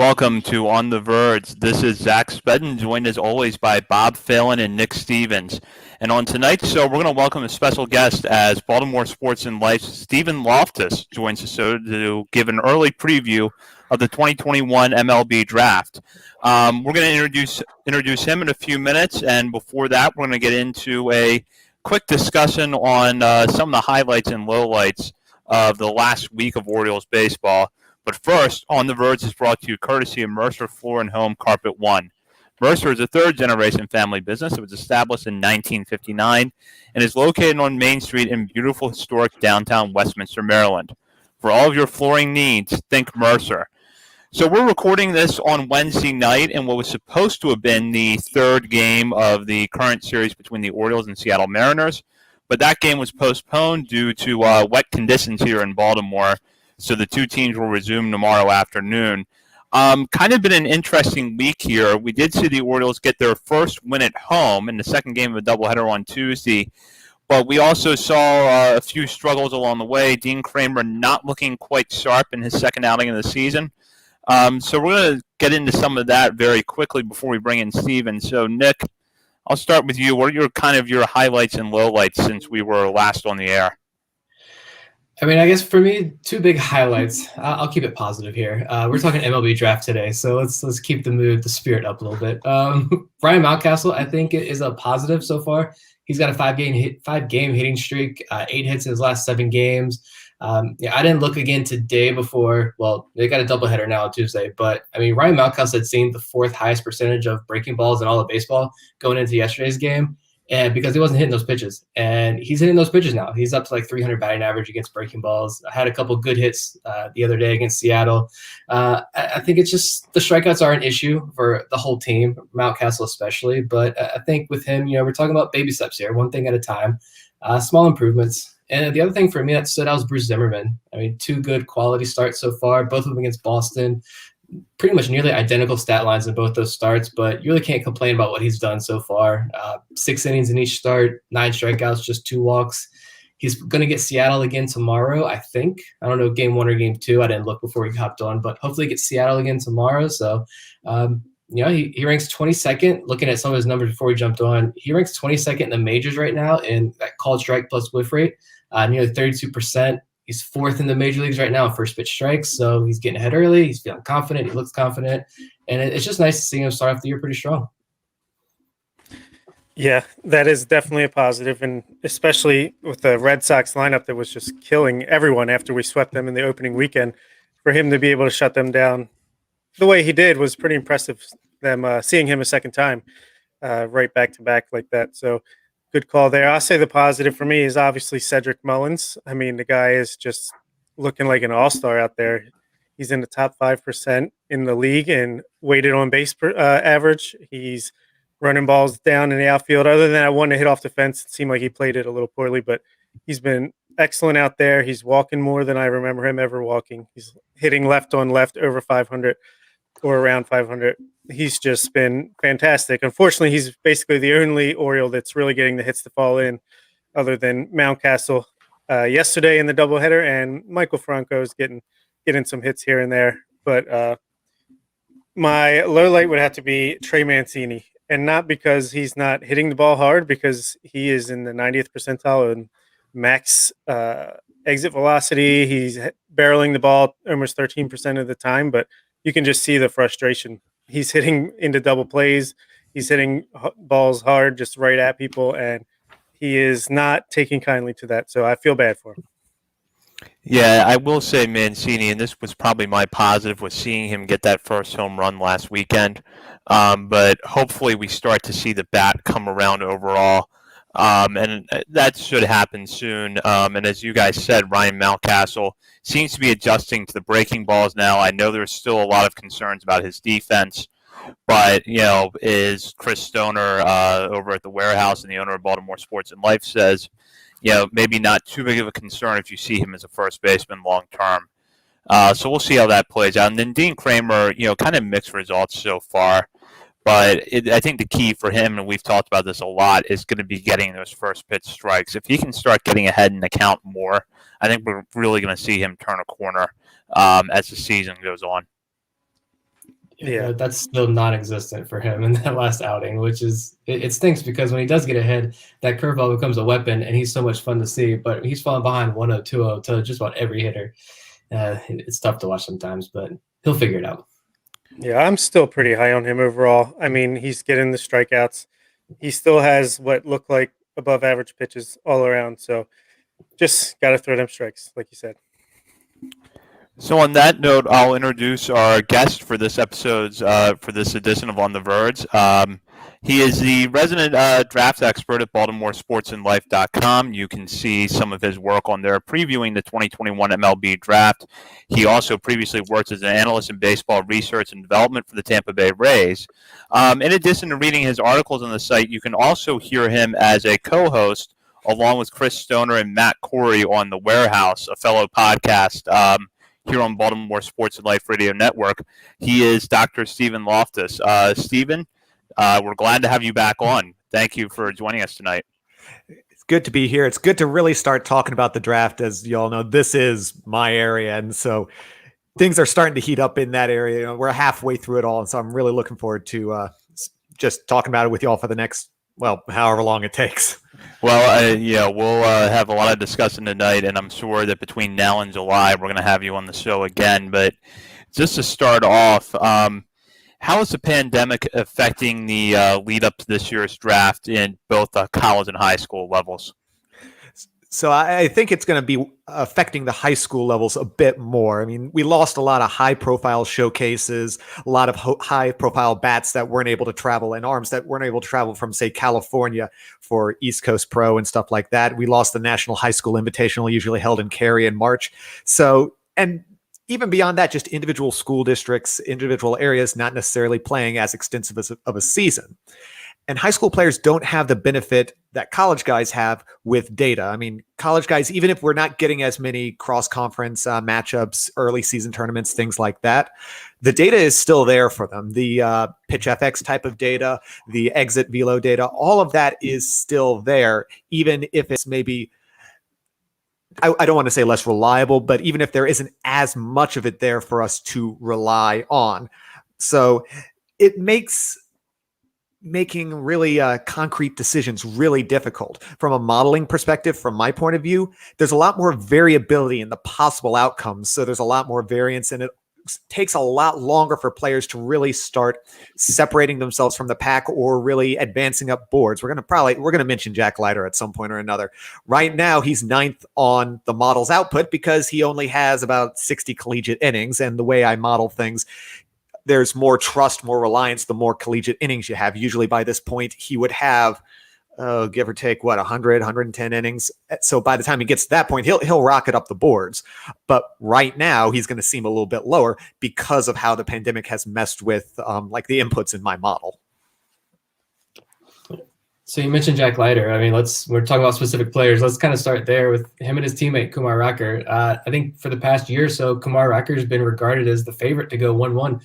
Welcome to On the Verge. This is Zach Spedden, joined as always by Bob Phelan and Nick Stevens. And on tonight's show, we're going to welcome a special guest as Baltimore Sports and Life's Stephen Loftus joins the show to give an early preview of the 2021 MLB Draft. We're going to introduce him in a few minutes, and before that, we're going to get into a quick discussion on some of the highlights and lowlights of the last week of Orioles baseball. But first, On the Verge is brought to you courtesy of Mercer Floor and Home Carpet One. Mercer is a third-generation family business. It was established in 1959 and is located on Main Street in beautiful, historic downtown Westminster, Maryland. For all of your flooring needs, think Mercer. So we're recording this on Wednesday night in what was supposed to have been the third game of the current series between the Orioles and Seattle Mariners, but that game was postponed due to wet conditions here in Baltimore. So the two teams will resume tomorrow afternoon. Kind of been an interesting week here. We did see the Orioles get their first win at home in the second game of a doubleheader on Tuesday, but we also saw a few struggles along the way. Dean Kramer not looking quite sharp in his second outing of the season. So we're going to get into some of that very quickly before we bring in Steven. So Nick, I'll start with you. What are your highlights and lowlights since we were last on the air? I guess for me, two big highlights. I'll keep it positive here. We're talking MLB draft today, so let's keep the spirit up a little bit. Ryan Mountcastle, I think, is a positive so far. He's got a five-game hitting streak, 8 hits in his last 7 games. I didn't look again today before. Well, they got a doubleheader now on Tuesday, but Ryan Mountcastle had seen the 4th highest percentage of breaking balls in all of baseball going into yesterday's game. And because he wasn't hitting those pitches, and he's hitting those pitches now. He's up to like 300 batting average against breaking balls. I had a couple good hits the other day against Seattle. I think it's just the strikeouts are an issue for the whole team, Mountcastle especially. But I think with him, we're talking about baby steps here, one thing at a time, small improvements. And the other thing for me that stood out was Bruce Zimmerman. 2 good quality starts so far, both of them against Boston. Pretty much nearly identical stat lines in both those starts, but you really can't complain about what he's done so far. 6 innings in each start, 9 strikeouts, just 2 walks. He's going to get Seattle again tomorrow, I think. I don't know, game 1 or game 2. I didn't look before he hopped on, but hopefully get Seattle again tomorrow. So, he ranks 22nd. Looking at some of his numbers before he jumped on, he ranks 22nd in the majors right now in that called strike plus whiff rate, nearly 32%. He's 4th in the major leagues right now in first pitch strikes, so he's getting ahead early. He's feeling confident. He looks confident, and it's just nice to see him start off the year pretty strong. Yeah, that is definitely a positive, and especially with the Red Sox lineup that was just killing everyone after we swept them in the opening weekend. For him to be able to shut them down the way he did was pretty impressive. Seeing him a second time, right back to back like that. So. Good call there. I'll say the positive for me is obviously Cedric Mullins. The guy is just looking like an all-star out there. He's in the top 5% in the league and weighted on base average. He's running balls down in the outfield. Other than that one to hit off the fence, it seemed like he played it a little poorly, but he's been excellent out there. He's walking more than I remember him ever walking. He's hitting left on left over 500 or around 500. He's just been fantastic. Unfortunately, he's basically the only Oriole that's really getting the hits to fall in, other than Mountcastle yesterday in the doubleheader, and Michael Franco's getting some hits here and there. But my low light would have to be Trey Mancini, and not because he's not hitting the ball hard, because he is in the 90th percentile in max exit velocity. He's barreling the ball almost 13% of the time, but you can just see the frustration. He's hitting into double plays. He's hitting balls hard, just right at people, and he is not taking kindly to that. So I feel bad for him. Yeah, I will say Mancini, and this was probably my positive, was seeing him get that first home run last weekend. But hopefully we start to see the bat come around overall. And that should happen soon. And as you guys said, Ryan Mountcastle seems to be adjusting to the breaking balls now. I know there's still a lot of concerns about his defense, but, is Chris Stoner over at the warehouse and the owner of Baltimore Sports and Life says, maybe not too big of a concern if you see him as a first baseman long term. So we'll see how that plays out. And then Dean Kramer, kind of mixed results so far. But I think the key for him, and we've talked about this a lot, is going to be getting those first pitch strikes. If he can start getting ahead in the count more, I think we're really going to see him turn a corner as the season goes on. Yeah. That's still non-existent for him in that last outing, which is it stinks because when he does get ahead, that curveball becomes a weapon, and he's so much fun to see. But he's falling behind 1-0, 2-0 to just about every hitter. It's tough to watch sometimes, but he'll figure it out. Yeah, I'm still pretty high on him overall. I mean, he's getting the strikeouts. He still has what look like above average pitches all around. So just got to throw them strikes, like you said. So on that note, I'll introduce our guest for this for this edition of On the Verge. He is the resident draft expert at BaltimoreSportsAndLife.com. You can see some of his work on there previewing the 2021 MLB draft. He also previously worked as an analyst in baseball research and development for the Tampa Bay Rays. In addition to reading his articles on the site, you can also hear him as a co-host along with Chris Stoner and Matt Corey on The Warehouse, a fellow podcast here on Baltimore Sports and Life Radio Network. He is Dr. Stephen Loftus. Stephen, we're glad to have you back on. Thank you for joining us tonight. It's good to be here. It's good to really start talking about the draft. As you all know, this is my area, and so things are starting to heat up in that area. You know, we're halfway through it all, and so I'm really looking forward to just talking about it with you all for the next, well, however long it takes. Well, we'll have a lot of discussion tonight, and I'm sure that between now and July, we're going to have you on the show again. But just to start off, how is the pandemic affecting the lead up to this year's draft in both college and high school levels? So I think it's going to be affecting the high school levels a bit more. I mean, we lost a lot of high-profile showcases, a lot of high-profile bats that weren't able to travel and arms that weren't able to travel from, say, California for East Coast Pro and stuff like that. We lost the National High School Invitational, usually held in Cary in March. So, and even beyond that, just individual school districts, individual areas, not necessarily playing as extensive of a season. And high school players don't have the benefit that college guys have with data. I mean, college guys, even if we're not getting as many cross-conference matchups, early season tournaments, things like that, the data is still there for them. The pitch FX type of data, the exit velo data, all of that is still there, even if it's maybe, I don't want to say less reliable, but even if there isn't as much of it there for us to rely on. So it makes making really concrete decisions really difficult. From a modeling perspective, from my point of view, there's a lot more variability in the possible outcomes. So there's a lot more variance, and it takes a lot longer for players to really start separating themselves from the pack or really advancing up boards. We're going to mention Jack Leider at some point or another. Right now, he's 9th on the model's output because he only has about 60 collegiate innings. And the way I model things, there's more trust, more reliance, the more collegiate innings you have. Usually by this point, he would have, give or take, 100, 110 innings. So by the time he gets to that point, he'll rocket up the boards. But right now, he's going to seem a little bit lower because of how the pandemic has messed with like the inputs in my model. So you mentioned Jack Leider. I mean, we're talking about specific players. Let's kind of start there with him and his teammate, Kumar Rocker. I think for the past year or so, Kumar Rocker has been regarded as the favorite to go 1-1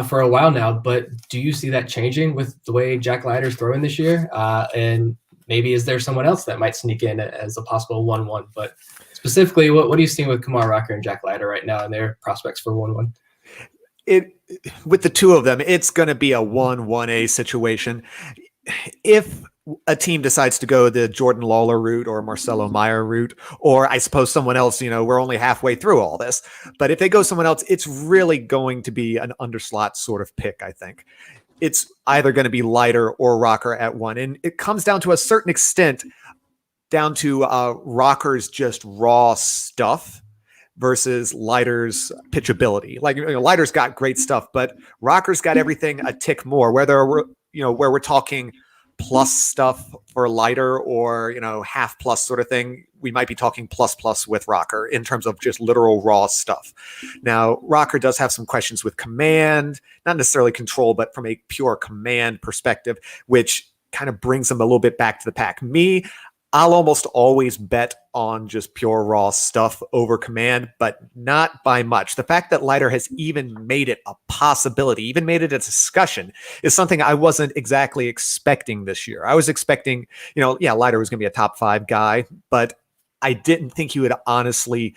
for a while now. But do you see that changing with the way Jack Leider's throwing this year? And maybe is there someone else that might sneak in as a possible 1-1? But specifically, what are you seeing with Kumar Rocker and Jack Leider right now and their prospects for 1-1? With the two of them, it's going to be a 1-1A situation. If a team decides to go the Jordan Lawler route or Marcelo Meyer route, or I suppose someone else, we're only halfway through all this, but if they go someone else, it's really going to be an underslot sort of pick. I think it's either going to be Lyder or Rocker at 1. And it comes down to a certain extent down to Rocker's just raw stuff versus Lyder's pitchability. Like, Lyder's got great stuff, but Rocker's got everything a tick more, where we're talking plus stuff for Lyder or, half plus sort of thing. We might be talking plus with Rocker in terms of just literal raw stuff. Now, Rocker does have some questions with command, not necessarily control, but from a pure command perspective, which kind of brings him a little bit back to the pack. I'll almost always bet on just pure raw stuff over command, but not by much. The fact that Lyder has even made it a possibility, even made it a discussion, is something I wasn't exactly expecting this year. I was expecting, Lyder was going to be a top 5 guy, but I didn't think he would honestly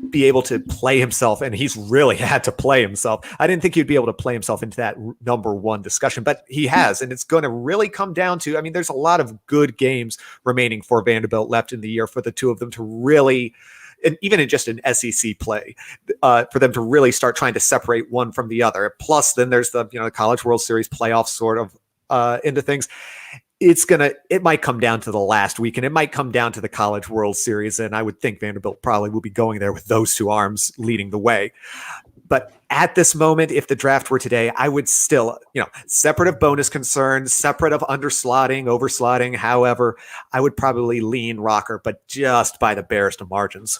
be able to play himself, and he's really had to play himself. I didn't think he'd be able to play himself into that number one discussion, but he has, and it's going to really come down to, I mean, there's a lot of good games remaining for Vanderbilt left in the year for the two of them to really, and even in just an SEC play, for them to really start trying to separate one from the other. Plus, then there's the College World Series playoff sort of into things. It might come down to the last week, and it might come down to the College World Series, and I would think Vanderbilt probably will be going there with those two arms leading the way. But at this moment, if the draft were today, I would still, separate of bonus concerns, separate of underslotting, overslotting, however, I would probably lean Rocker, but just by the barest of margins.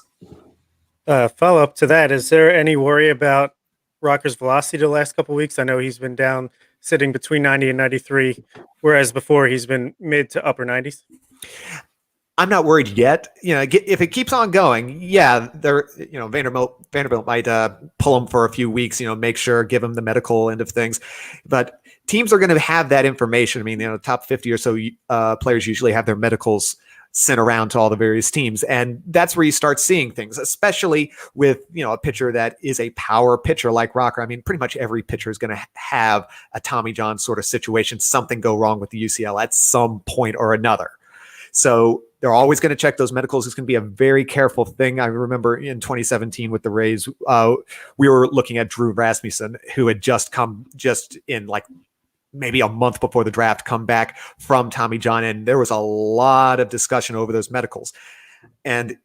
Follow up to that, is there any worry about Rocker's velocity the last couple of weeks? I know he's been down sitting between 90 and 93, whereas before he's been mid to upper 90s. I'm not worried yet. If it keeps on going, Vanderbilt might pull him for a few weeks, make sure, give him the medical end of things. But teams are going to have that information. I mean, the top 50 or so players usually have their medicals sent around to all the various teams. And that's where you start seeing things, especially with, a pitcher that is a power pitcher like Rocker. I mean, pretty much every pitcher is going to have a Tommy John sort of situation, something go wrong with the UCL at some point or another. So they're always going to check those medicals. It's going to be a very careful thing. I remember in 2017 with the Rays, we were looking at Drew Rasmussen, who had just in like maybe a month before the draft come back from Tommy John. And there was a lot of discussion over those medicals. And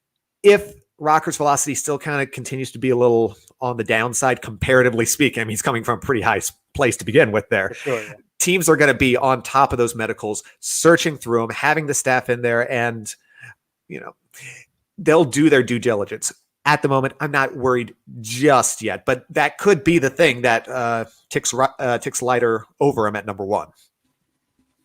if Rocker's velocity still kind of continues to be a little on the downside, comparatively speaking, I mean, he's coming from a pretty high place to begin with there. Sure, yeah. Teams are going to be on top of those medicals, searching through them, having the staff in there, and, they'll do their due diligence. At the moment, I'm not worried just yet, but that could be the thing that ticks Leider over him at number one.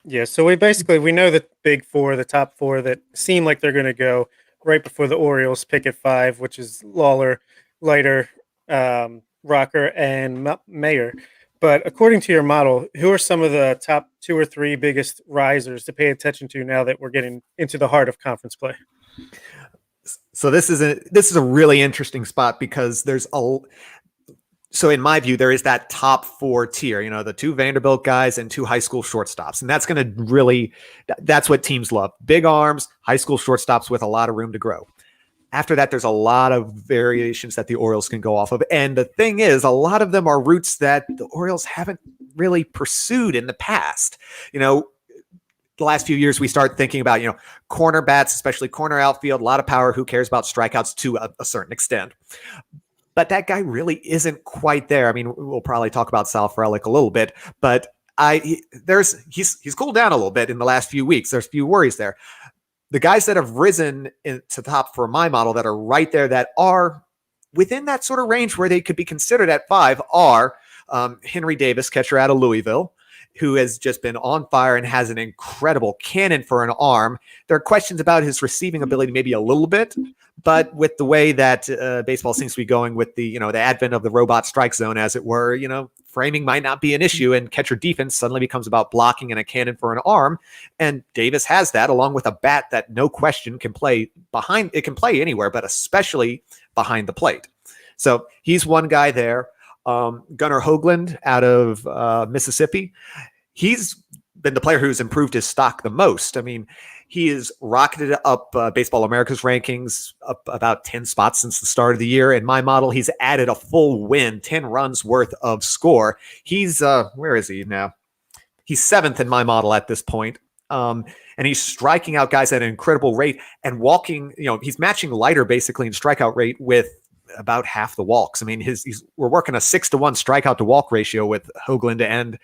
Yeah, so we know the big four, the top four that seem like they're going to go right before the Orioles pick at 5, which is Lawler, Leider, Rocker, and Mayer. But according to your model, who are some of the top 2 or 3 biggest risers to pay attention to now that we're getting into the heart of conference play? So this is a really interesting spot because so in my view, there is that top 4 tier, the 2 Vanderbilt guys and 2 high school shortstops. And that's going to that's what teams love. Big arms, high school shortstops with a lot of room to grow. After that, there's a lot of variations that the Orioles can go off of. And the thing is, a lot of them are routes that the Orioles haven't really pursued in the past. The last few years, we start thinking about, corner bats, especially corner outfield, a lot of power. Who cares about strikeouts to a certain extent? But that guy really isn't quite there. I mean, we'll probably talk about Sal Frelick a little bit, but he's cooled down a little bit in the last few weeks. There's a few worries there. The guys that have risen to top for my model that are right there, that are within that sort of range where they could be considered at 5 are Henry Davis, catcher out of Louisville, who has just been on fire and has an incredible cannon for an arm. There are questions about his receiving ability, maybe a little bit, but with the way that baseball seems to be going with the advent of the robot strike zone, as it were, framing might not be an issue, and catcher defense suddenly becomes about blocking and a cannon for an arm. And Davis has that, along with a bat that no question can play behind. It can play anywhere, but especially behind the plate. So he's one guy there. Gunnar Hoagland out of Mississippi. He's been the player who's improved his stock the most. I mean, he has rocketed up Baseball America's rankings up about 10 spots since the start of the year. In my model, he's added a full win, 10 runs worth of score. He's, where is he now? He's 7th in my model at this point. And he's striking out guys at an incredible rate and walking, he's matching Lyder basically in strikeout rate with about half the walks. I mean, we're working a 6-to-1 strikeout to walk ratio with Hoagland, and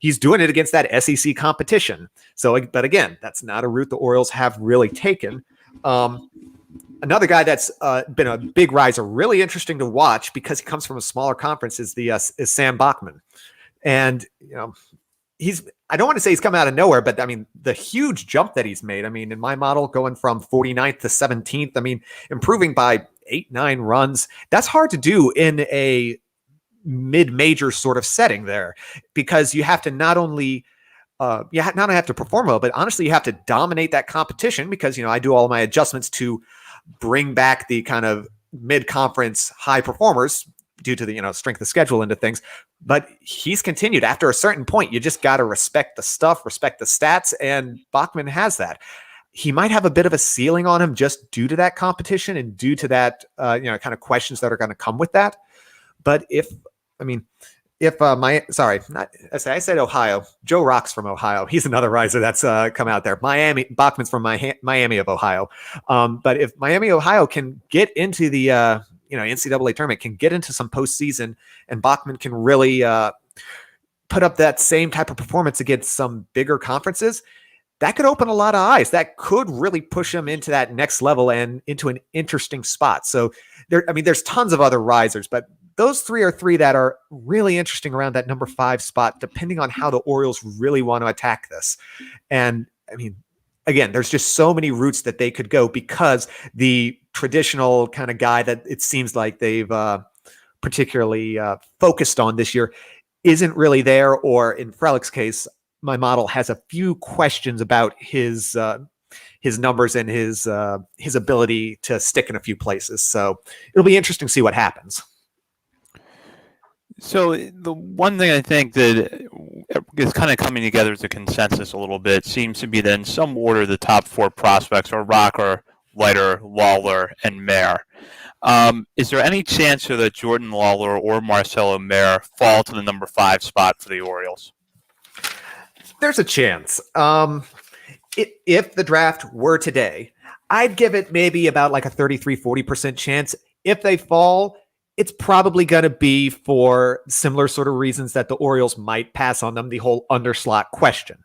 he's doing it against that SEC competition. So, but again, that's not a route the Orioles have really taken. Another guy that's been a big riser, really interesting to watch because he comes from a smaller conference, is Sam Bachman. And, I don't want to say he's come out of nowhere, but I mean, the huge jump that he's made, I mean, in my model, going from 49th to 17th, I mean, improving by 8-9 runs, that's hard to do in a mid-major sort of setting there, because you have to not only have to perform well, but honestly, you have to dominate that competition because, I do all my adjustments to bring back the kind of mid-conference high performers due to the strength of schedule into things, but he's continued. After a certain point, you just got to respect the stuff, respect the stats, and Bachman has that. He might have a bit of a ceiling on him just due to that competition and due to that kind of questions that are going to come with that. But I said Ohio. Joe Rock's from Ohio. He's another riser that's come out there. Bachman's from Miami of Ohio. But if Miami, Ohio can get into the NCAA tournament, can get into some postseason, and Bachman can really put up that same type of performance against some bigger conferences, that could open a lot of eyes. That could really push him into that next level and into an interesting spot. So there's tons of other risers, but those three are three that are really interesting around that number 5 spot, depending on how the Orioles really want to attack this. And again, there's just so many routes that they could go because the traditional kind of guy that it seems like they've particularly focused on this year isn't really there, or in Frelick's case, my model has a few questions about his numbers and his ability to stick in a few places. So it'll be interesting to see what happens. So the one thing I think that is kind of coming together as a consensus a little bit seems to be that in some order the top 4 prospects are Rocker, Leider, Lawler, and Mayer. Is there any chance that Jordan Lawler or Marcelo Mayer fall to the number 5 spot for the Orioles? There's a chance. If the draft were today, I'd give it maybe about like a 33-40% chance. If they fall, it's probably going to be for similar sort of reasons that the Orioles might pass on them, the whole underslot question.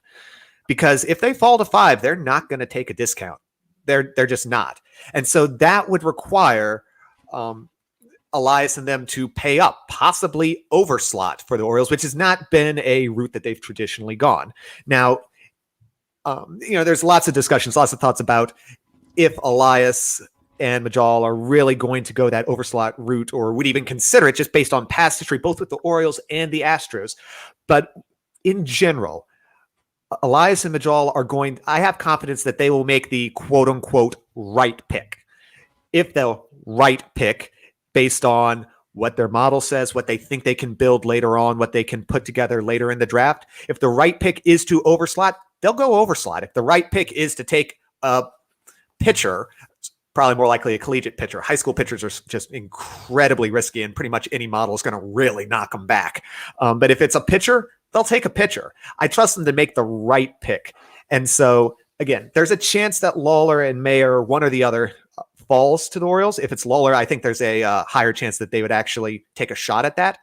Because if they fall to 5, they're not going to take a discount. They're just not. And so that would require Elias and them to pay up, possibly overslot for the Orioles, which has not been a route that they've traditionally gone. Now, there's lots of discussions, lots of thoughts about if Elias and Majal are really going to go that overslot route, or would even consider it just based on past history, both with the Orioles and the Astros. But in general, Elias and Majal I have confidence that they will make the quote unquote right pick. If the right pick based on what their model says, what they think they can build later on, what they can put together later in the draft, if the right pick is to overslot, they'll go overslot. If the right pick is to take a pitcher, probably more likely a collegiate pitcher. High school pitchers are just incredibly risky, and pretty much any model is going to really knock them back. But if it's a pitcher, they'll take a pitcher. I trust them to make the right pick. And so, again, there's a chance that Lawler and Mayer, one or the other, falls to the Orioles. If it's Lawler, I think there's a higher chance that they would actually take a shot at that.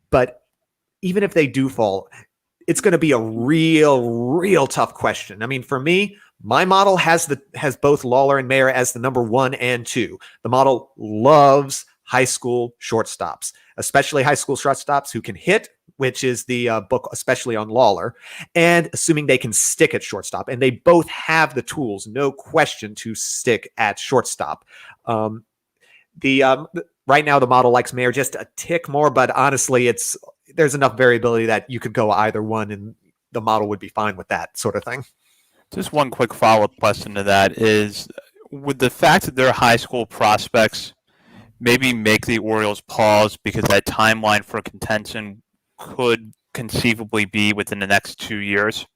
But even if they do fall, it's going to be a real tough question. I mean, for me, my model has both Lawler and Mayer as the number 1 and 2. The model loves high school shortstops, especially high school shortstops who can hit, which is the book, especially on Lawler, and assuming they can stick at shortstop. And they both have the tools, no question, to stick at shortstop. Right now, the model likes Mayer just a tick more, but honestly, there's enough variability that you could go either one, and the model would be fine with that sort of thing. Just one quick follow-up question to that is, would the fact that they're high school prospects maybe make the Orioles pause because that timeline for contention could conceivably be within the next 2 years?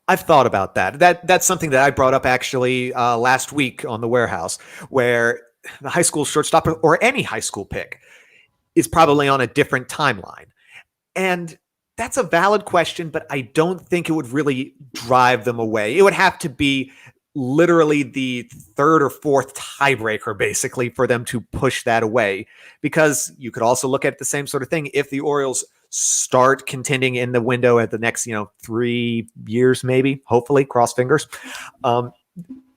I've thought about that. That's something that I brought up actually last week on the Warehouse, where the high school shortstop or any high school pick is probably on a different timeline. And that's a valid question, but I don't think it would really drive them away. It would have to be literally the 3rd or 4th tiebreaker, basically, for them to push that away. Because you could also look at the same sort of thing. If the Orioles start contending in the window at the next, 3 years, maybe, hopefully, cross fingers,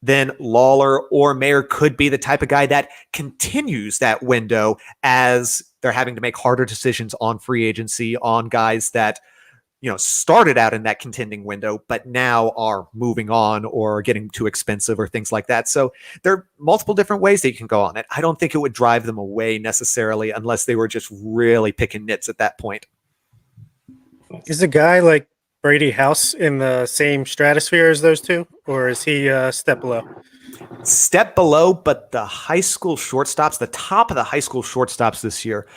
then Lawler or Mayer could be the type of guy that continues that window as they're having to make harder decisions on free agency, on guys that, started out in that contending window, but now are moving on or getting too expensive or things like that. So there are multiple different ways that you can go on it. I don't think it would drive them away necessarily unless they were just really picking nits at that point. Is a guy like Brady House in the same stratosphere as those two, or is he a step below? Step below, but the high school shortstops, the top of the high school shortstops this year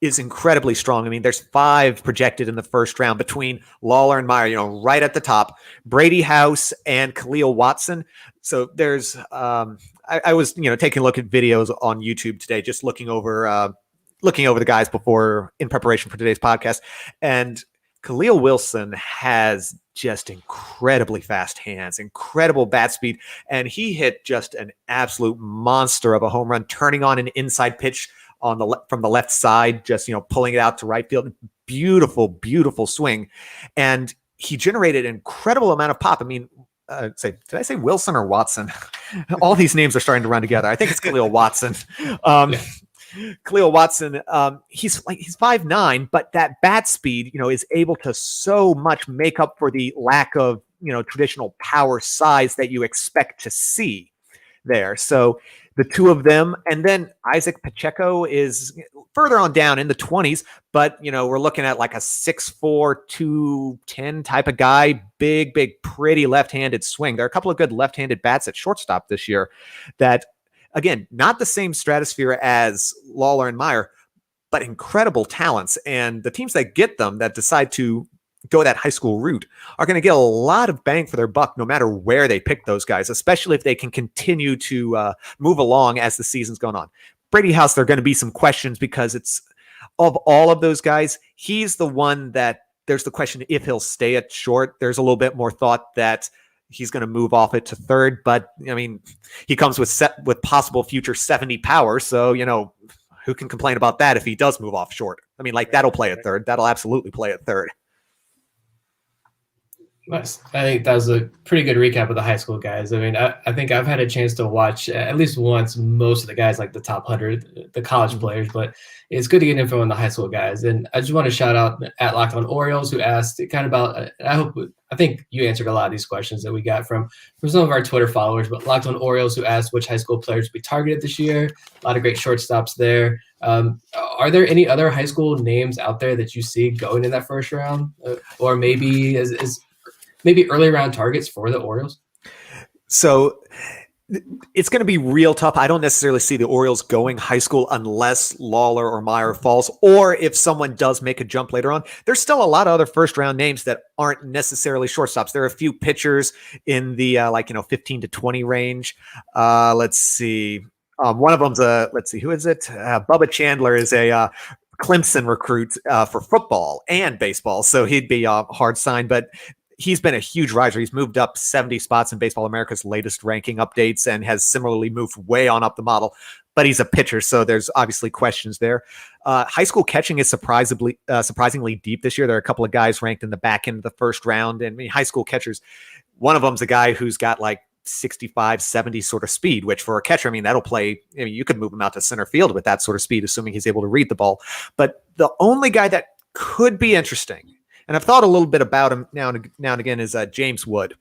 is incredibly strong. I mean, there's 5 projected in the first round between Lawler and Meyer, right at the top, Brady House and Khalil Watson. So there's, I was, taking a look at videos on YouTube today, just looking over the guys before in preparation for today's podcast. And Khalil Wilson has just incredibly fast hands, incredible bat speed, and he hit just an absolute monster of a home run, turning on an inside pitch from the left side, just pulling it out to right field. Beautiful, beautiful swing, and he generated an incredible amount of pop. I mean, did I say Wilson or Watson? All these names are starting to run together. I think it's Khalil Watson. Khalil Watson, he's 5'9", but that bat speed, is able to so much make up for the lack of, traditional power size that you expect to see there. So the two of them, and then Isaac Pacheco is further on down in the 20s, but, we're looking at like a 6'4", 210 type of guy, big, pretty left-handed swing. There are a couple of good left-handed bats at shortstop this year that, again, not the same stratosphere as Lawler and Meyer, but incredible talents. And the teams that get them, that decide to go that high school route, are going to get a lot of bang for their buck no matter where they pick those guys, especially if they can continue to move along as the season's going on. Brady House, there are going to be some questions because it's, of all of those guys, he's the one that there's the question if he'll stay at short. There's a little bit more thought that he's going to move off it to third, but I mean, he comes with possible future 70 power. So, who can complain about that if he does move off short? I mean, that'll play at third. That'll absolutely play at third. Nice. I think that was a pretty good recap of the high school guys. I mean, I think I've had a chance to watch at least once most of the guys, like the top 100, the college players, but it's good to get info on the high school guys. And I just want to shout out at Locked On Orioles, who asked kind of about, I think you answered a lot of these questions that we got from some of our Twitter followers, but Locked On Orioles, who asked which high school players will be targeted this year. A lot of great shortstops there. Are there any other high school names out there that you see going in that first round, or maybe maybe early round targets for the Orioles? So it's going to be real tough. I don't necessarily see the Orioles going high school unless Lawler or Meyer falls, or if someone does make a jump later on. There's still a lot of other first round names that aren't necessarily shortstops. There are a few pitchers in the 15 to 20 range. Let's see. One of them's who is it? Bubba Chandler is a Clemson recruit for football and baseball, so he'd be a hard sign, but he's been a huge riser. He's moved up 70 spots in Baseball America's latest ranking updates and has similarly moved way on up the model, but he's a pitcher, so there's obviously questions there. High school catching is surprisingly deep this year. There are a couple of guys ranked in the back end of the first round, and I mean, high school catchers, one of them's a guy who's got like 65, 70 sort of speed, which for a catcher, I mean, that'll play, you could move him out to center field with that sort of speed, assuming he's able to read the ball. But the only guy that could be interesting, and I've thought a little bit about him now and again, is James Wood.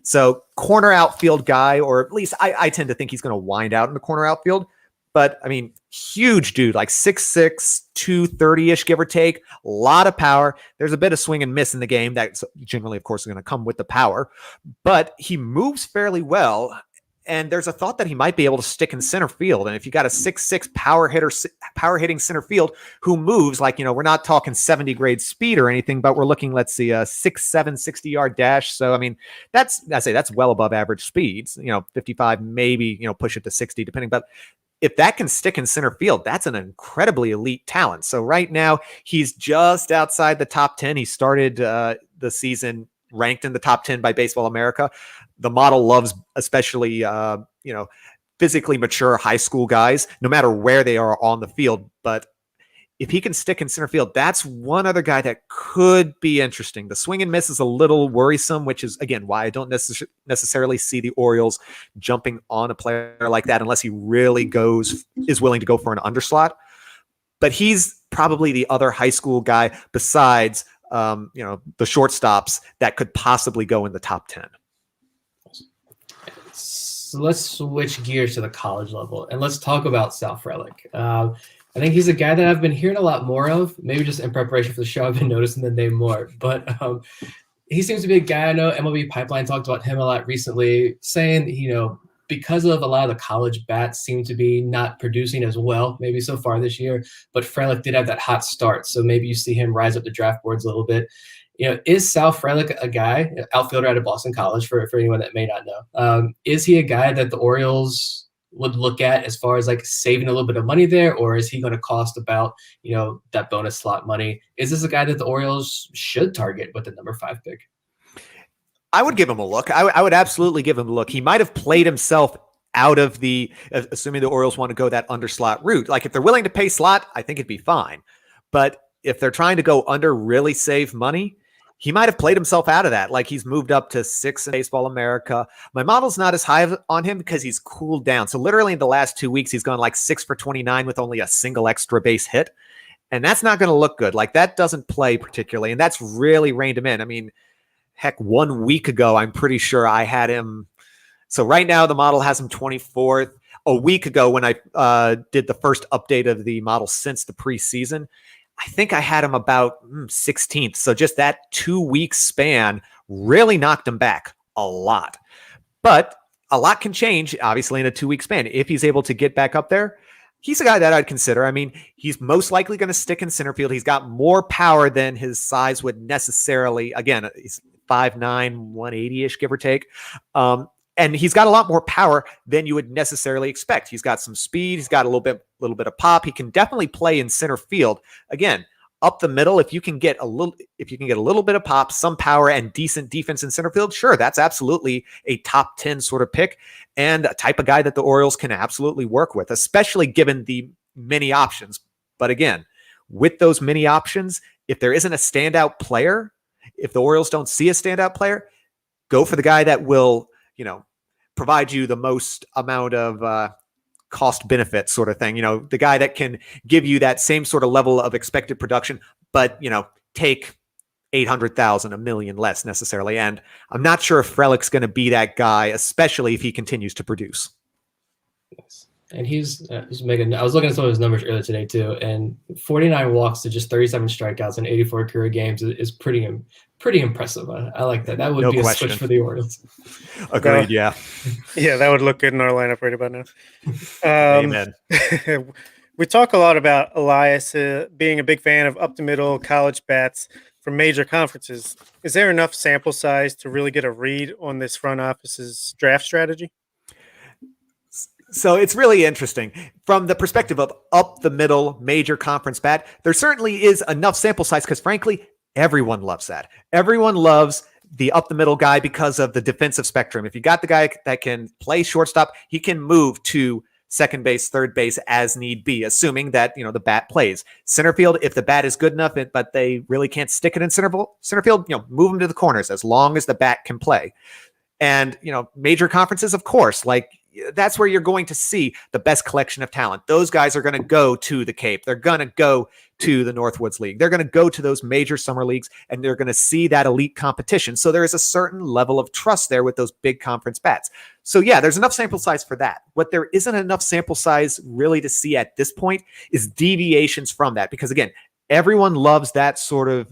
So corner outfield guy, or at least I tend to think he's going to wind out in the corner outfield. But I mean, huge dude, like 6'6", 230-ish, give or take. A lot of power. There's a bit of swing and miss in the game that generally, of course, is going to come with the power. But he moves fairly well. And there's a thought that he might be able to stick in center field. And if you got a 6'6" power hitting center field who moves, like, we're not talking 70 grade speed or anything, but we're looking, let's see, a 6'7", 60-yard dash. So, I mean, that's well above average speeds, 55, maybe, push it to 60 depending. But if that can stick in center field, that's an incredibly elite talent. So right now he's just outside the top 10. He started the season ranked in the top 10 by Baseball America. The model loves especially, physically mature high school guys, no matter where they are on the field. But if he can stick in center field, that's one other guy that could be interesting. The swing and miss is a little worrisome, which is, again, why I don't necessarily see the Orioles jumping on a player like that unless he really is willing to go for an underslot. But he's probably the other high school guy besides, the shortstops that could possibly go in the top 10. So let's switch gears to the college level and let's talk about Sal Frelick. I think he's a guy that I've been hearing a lot more of, maybe just in preparation for the show. I've been noticing the name more, but he seems to be a guy. I know MLB Pipeline talked about him a lot recently, saying, because of a lot of the college bats seem to be not producing as well, maybe so far this year, but Frelick did have that hot start. So maybe you see him rise up the draft boards a little bit. Is Sal Frelick a guy, outfielder out of Boston College, for anyone that may not know? Is he a guy that the Orioles would look at as far as like saving a little bit of money there, or is he going to cost about, that bonus slot money? Is this a guy that the Orioles should target with the number 5 pick? I would give him a look. I would absolutely give him a look. He might have played himself out of the, assuming the Orioles want to go that under slot route. Like if they're willing to pay slot, I think it'd be fine. But if they're trying to go under, really save money, he might have played himself out of that. Like he's moved up to 6 in Baseball America. My model's not as high on him because he's cooled down. So literally in the last 2 weeks, he's gone like 6 for 29 with only a single extra base hit. And that's not going to look good. Like that doesn't play particularly. And that's really reined him in. I mean, heck, 1 week ago, I'm pretty sure I had him. So right now the model has him 24th. A week ago when I did the first update of the model since the preseason, I think I had him about 16th. So just that 2-week span really knocked him back a lot. But a lot can change, obviously, in a 2-week span. If he's able to get back up there, he's a guy that I'd consider. I mean, he's most likely going to stick in center field. He's got more power than his size would necessarily. Again, he's 5'9", 180-ish, give or take. And he's got a lot more power than you would necessarily expect. He's got some speed. He's got a little bit of pop. He can definitely play in center field. Again, up the middle, if you can get a little bit of pop, some power, and decent defense in center field, sure, that's absolutely a top 10 sort of pick and a type of guy that the Orioles can absolutely work with, especially given the many options. But again, with those many options, if there isn't a standout player, if the Orioles don't see a standout player, go for the guy that will, provide you the most amount of cost benefit sort of thing. The guy that can give you that same sort of level of expected production, but, take 800,000, $1 million less necessarily. And I'm not sure if Frelick's going to be that guy, especially if he continues to produce. Yes. And he's making. I was looking at some of his numbers earlier today too, and 49 walks to just 37 strikeouts and 84 career games is pretty impressive. I like that. That would be a switch for the Orioles. Agreed. Yeah. Yeah, that would look good in our lineup right about now. Amen. We talk a lot about Elias being a big fan of up the middle college bats from major conferences. Is there enough sample size to really get a read on this front office's draft strategy? So it's really interesting from the perspective of up the middle major conference bat. There certainly is enough sample size because frankly, everyone loves that. Everyone loves the up the middle guy because of the defensive spectrum. If you got the guy that can play shortstop, he can move to second base, third base as need be, assuming that, the bat plays. Center field, if the bat is good enough, but they really can't stick it in center field, move them to the corners as long as the bat can play. And, major conferences, of course, like that's where you're going to see the best collection of talent. Those guys are going to go to the Cape. They're going to go to the Northwoods League. They're going to go to those major summer leagues, and they're going to see that elite competition. So there is a certain level of trust there with those big conference bats. So yeah, there's enough sample size for that. What there isn't enough sample size really to see at this point is deviations from that. Because again, everyone loves that sort of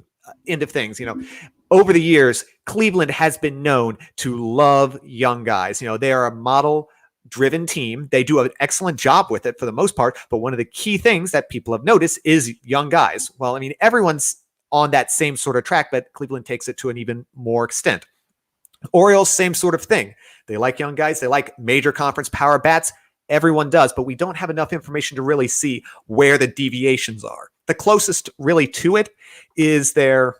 end of things. Over the years, Cleveland has been known to love young guys. They are a model driven team. They do an excellent job with it for the most part, but one of the key things that people have noticed is young guys. Well, I mean, everyone's on that same sort of track, but Cleveland takes it to an even more extent. Orioles, same sort of thing. They like young guys. They like major conference power bats. Everyone does, but we don't have enough information to really see where the deviations are. The closest really to it is their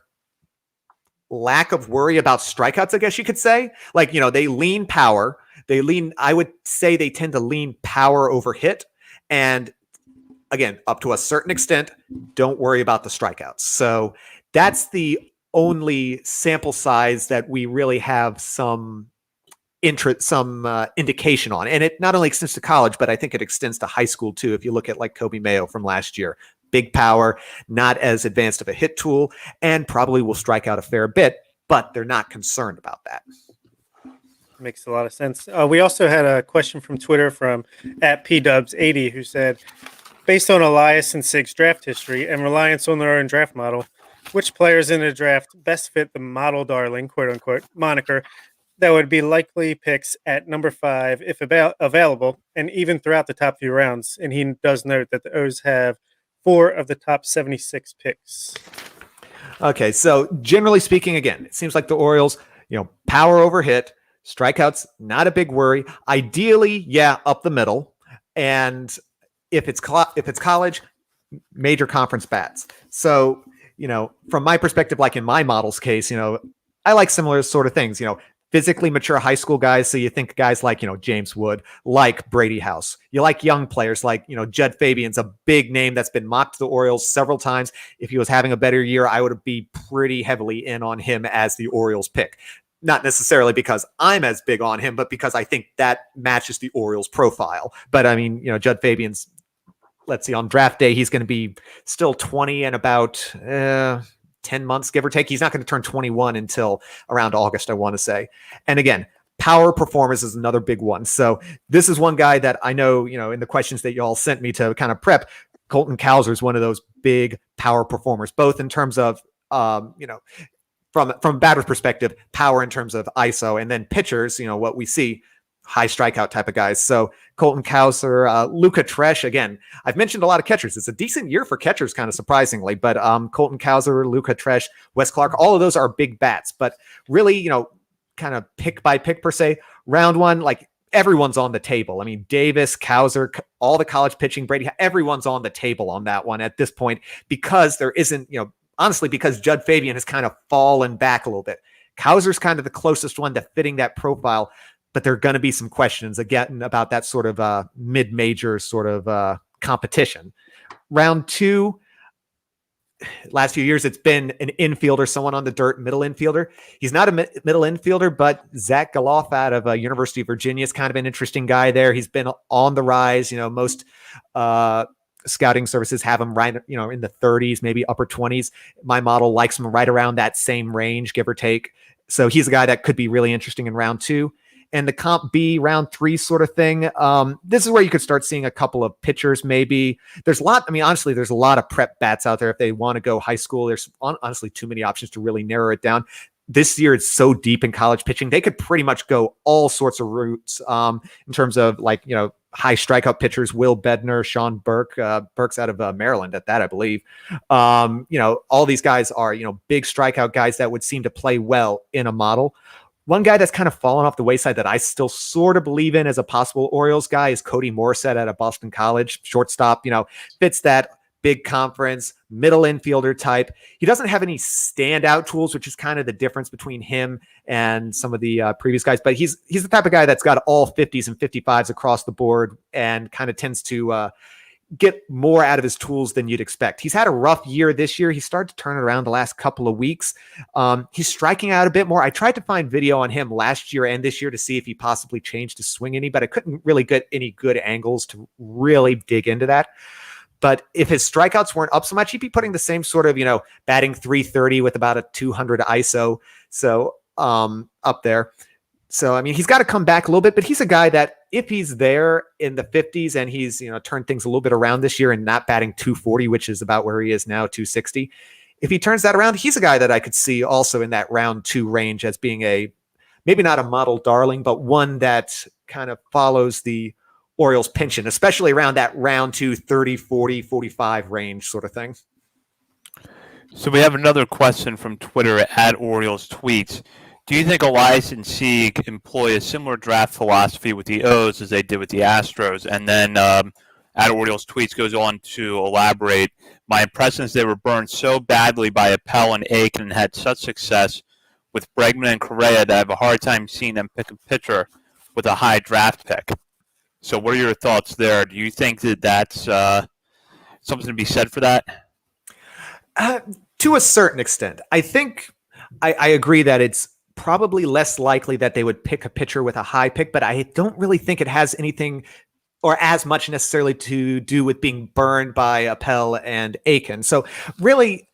lack of worry about strikeouts, I guess you could say. Like, they lean power. I would say they tend to lean power over hit. And again, up to a certain extent, don't worry about the strikeouts. So that's the only sample size that we really have some indication on. And it not only extends to college, but I think it extends to high school too. If you look at like Kobe Mayo from last year, big power, not as advanced of a hit tool, and probably will strike out a fair bit, but they're not concerned about that. Makes a lot of sense. We also had a question from Twitter from @PDubs80 who said, based on Elias and Sig's draft history and reliance on their own draft model, which players in the draft best fit the model darling, quote unquote, moniker that would be likely picks at number 5 if available, and even throughout the top few rounds. And he does note that the O's have 4 of the top 76 picks. Okay, so generally speaking, again, it seems like the Orioles, power over hit, strikeouts, not a big worry. Ideally, up the middle. And if it's college, major conference bats. So, from my perspective, like in my model's case, I like similar sort of things, physically mature high school guys. So you think guys like, James Wood, like Brady House. You like young players like, Judd Fabian's a big name that's been mocked to the Orioles several times. If he was having a better year, I would be pretty heavily in on him as the Orioles pick. Not necessarily because I'm as big on him, but because I think that matches the Orioles profile. But I mean, Judd Fabian's, let's see, on draft day, he's going to be still 20 and about 10 months, give or take. He's not going to turn 21 until around August, I want to say. And again, power performance is another big one. So this is one guy that I know, in the questions that you all sent me to kind of prep, Colton Cowser is one of those big power performers, both in terms of, from a batter's perspective, power in terms of ISO, and then pitchers, what we see, high strikeout type of guys. So Colton Cowser, Luca Tresh, again, I've mentioned a lot of catchers. It's a decent year for catchers, kind of surprisingly, but Colton Cowser, Luca Tresh, Wes Clark, all of those are big bats, but really, kind of pick by pick per se, round one, like everyone's on the table. I mean, Davis, Cowser, all the college pitching, Brady, everyone's on the table on that one at this point, because there isn't, honestly, because Judd Fabian has kind of fallen back a little bit. Cowser's kind of the closest one to fitting that profile, but there are going to be some questions again about that sort of mid-major sort of competition. Round 2, last few years, it's been an infielder, someone on the dirt, middle infielder. He's not a middle infielder, but Zach Galoff out of University of Virginia is kind of an interesting guy there. He's been on the rise. Most scouting services have him right, in the 30s, maybe upper 20s. My model likes him right around that same range, give or take. So he's a guy that could be really interesting in round 2. And the comp B round 3 sort of thing. This is where you could start seeing a couple of pitchers. Maybe there's a lot. I mean, honestly, there's a lot of prep bats out there. If they want to go high school, there's honestly too many options to really narrow it down. This year, it's so deep in college pitching. They could pretty much go all sorts of routes in terms of high strikeout pitchers, Will Bednar, Sean Burke, Burke's out of Maryland at that, I believe. All these guys are, big strikeout guys that would seem to play well in a model. One guy that's kind of fallen off the wayside that I still sort of believe in as a possible Orioles guy is Cody Moore out of Boston College, shortstop, fits that big conference, middle infielder type. He doesn't have any standout tools, which is kind of the difference between him and some of the previous guys. But he's the type of guy that's got all 50s and 55s across the board and kind of tends to get more out of his tools than you'd expect. He's had a rough year this year. He started to turn it around the last couple of weeks. He's striking out a bit more. I tried to find video on him last year and this year to see if he possibly changed his swing any, but I couldn't really get any good angles to really dig into that. But if his strikeouts weren't up so much, he'd be putting the same sort of, batting 330 with about a 200 ISO. So up there. So, I mean, he's got to come back a little bit, but he's a guy that if he's there in the 50s and he's, turned things a little bit around this year and not batting 240, which is about where he is now, 260. If he turns that around, he's a guy that I could see also in that round 2 range as being maybe not a model darling, but one that kind of follows the Orioles pension, especially around that round 2, 30, 40, 45 range sort of thing. So we have another question from Twitter at Orioles Tweets. Do you think Elias and Sieg employ a similar draft philosophy with the O's as they did with the Astros? And then at Orioles Tweets goes on to elaborate, my impression is they were burned so badly by Appel and Aiken and had such success with Bregman and Correa that I have a hard time seeing them pick a pitcher with a high draft pick. So what are your thoughts there? Do you think that that's something to be said for that? To a certain extent. I think I agree that it's probably less likely that they would pick a pitcher with a high pick, but I don't really think it has anything or as much necessarily to do with being burned by Appel and Aiken. So really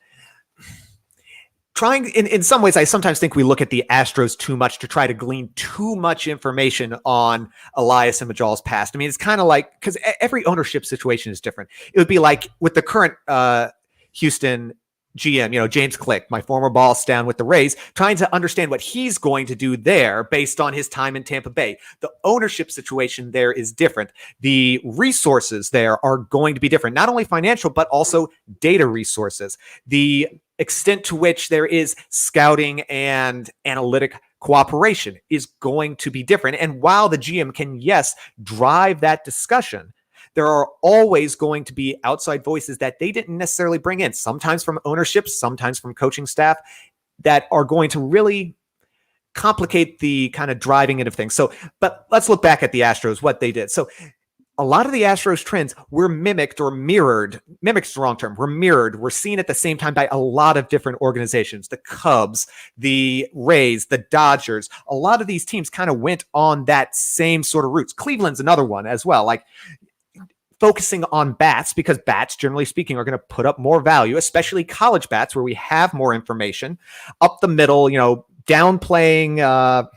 trying in some ways, I sometimes think we look at the Astros too much to try to glean too much information on Elias and Majal's past. I mean, it's kind of like, because every ownership situation is different. It would be like with the current Houston GM, James Click, my former boss down with the Rays, trying to understand what he's going to do there based on his time in Tampa Bay. The ownership situation there is different. The resources there are going to be different, not only financial, but also data resources. The extent to which there is scouting and analytic cooperation is going to be different. And while the GM can, yes, drive that discussion, there are always going to be outside voices that they didn't necessarily bring in, sometimes from ownership, sometimes from coaching staff, that are going to really complicate the kind of driving in of things. So, but let's look back at the Astros, what they did. So a lot of the Astros trends were mimicked or mirrored. Mimicked is the wrong term. Were mirrored. Were seen at the same time by a lot of different organizations. The Cubs, the Rays, the Dodgers. A lot of these teams kind of went on that same sort of routes. Cleveland's another one as well. Like, focusing on bats, because bats, generally speaking, are going to put up more value, especially college bats where we have more information. Up the middle, downplaying,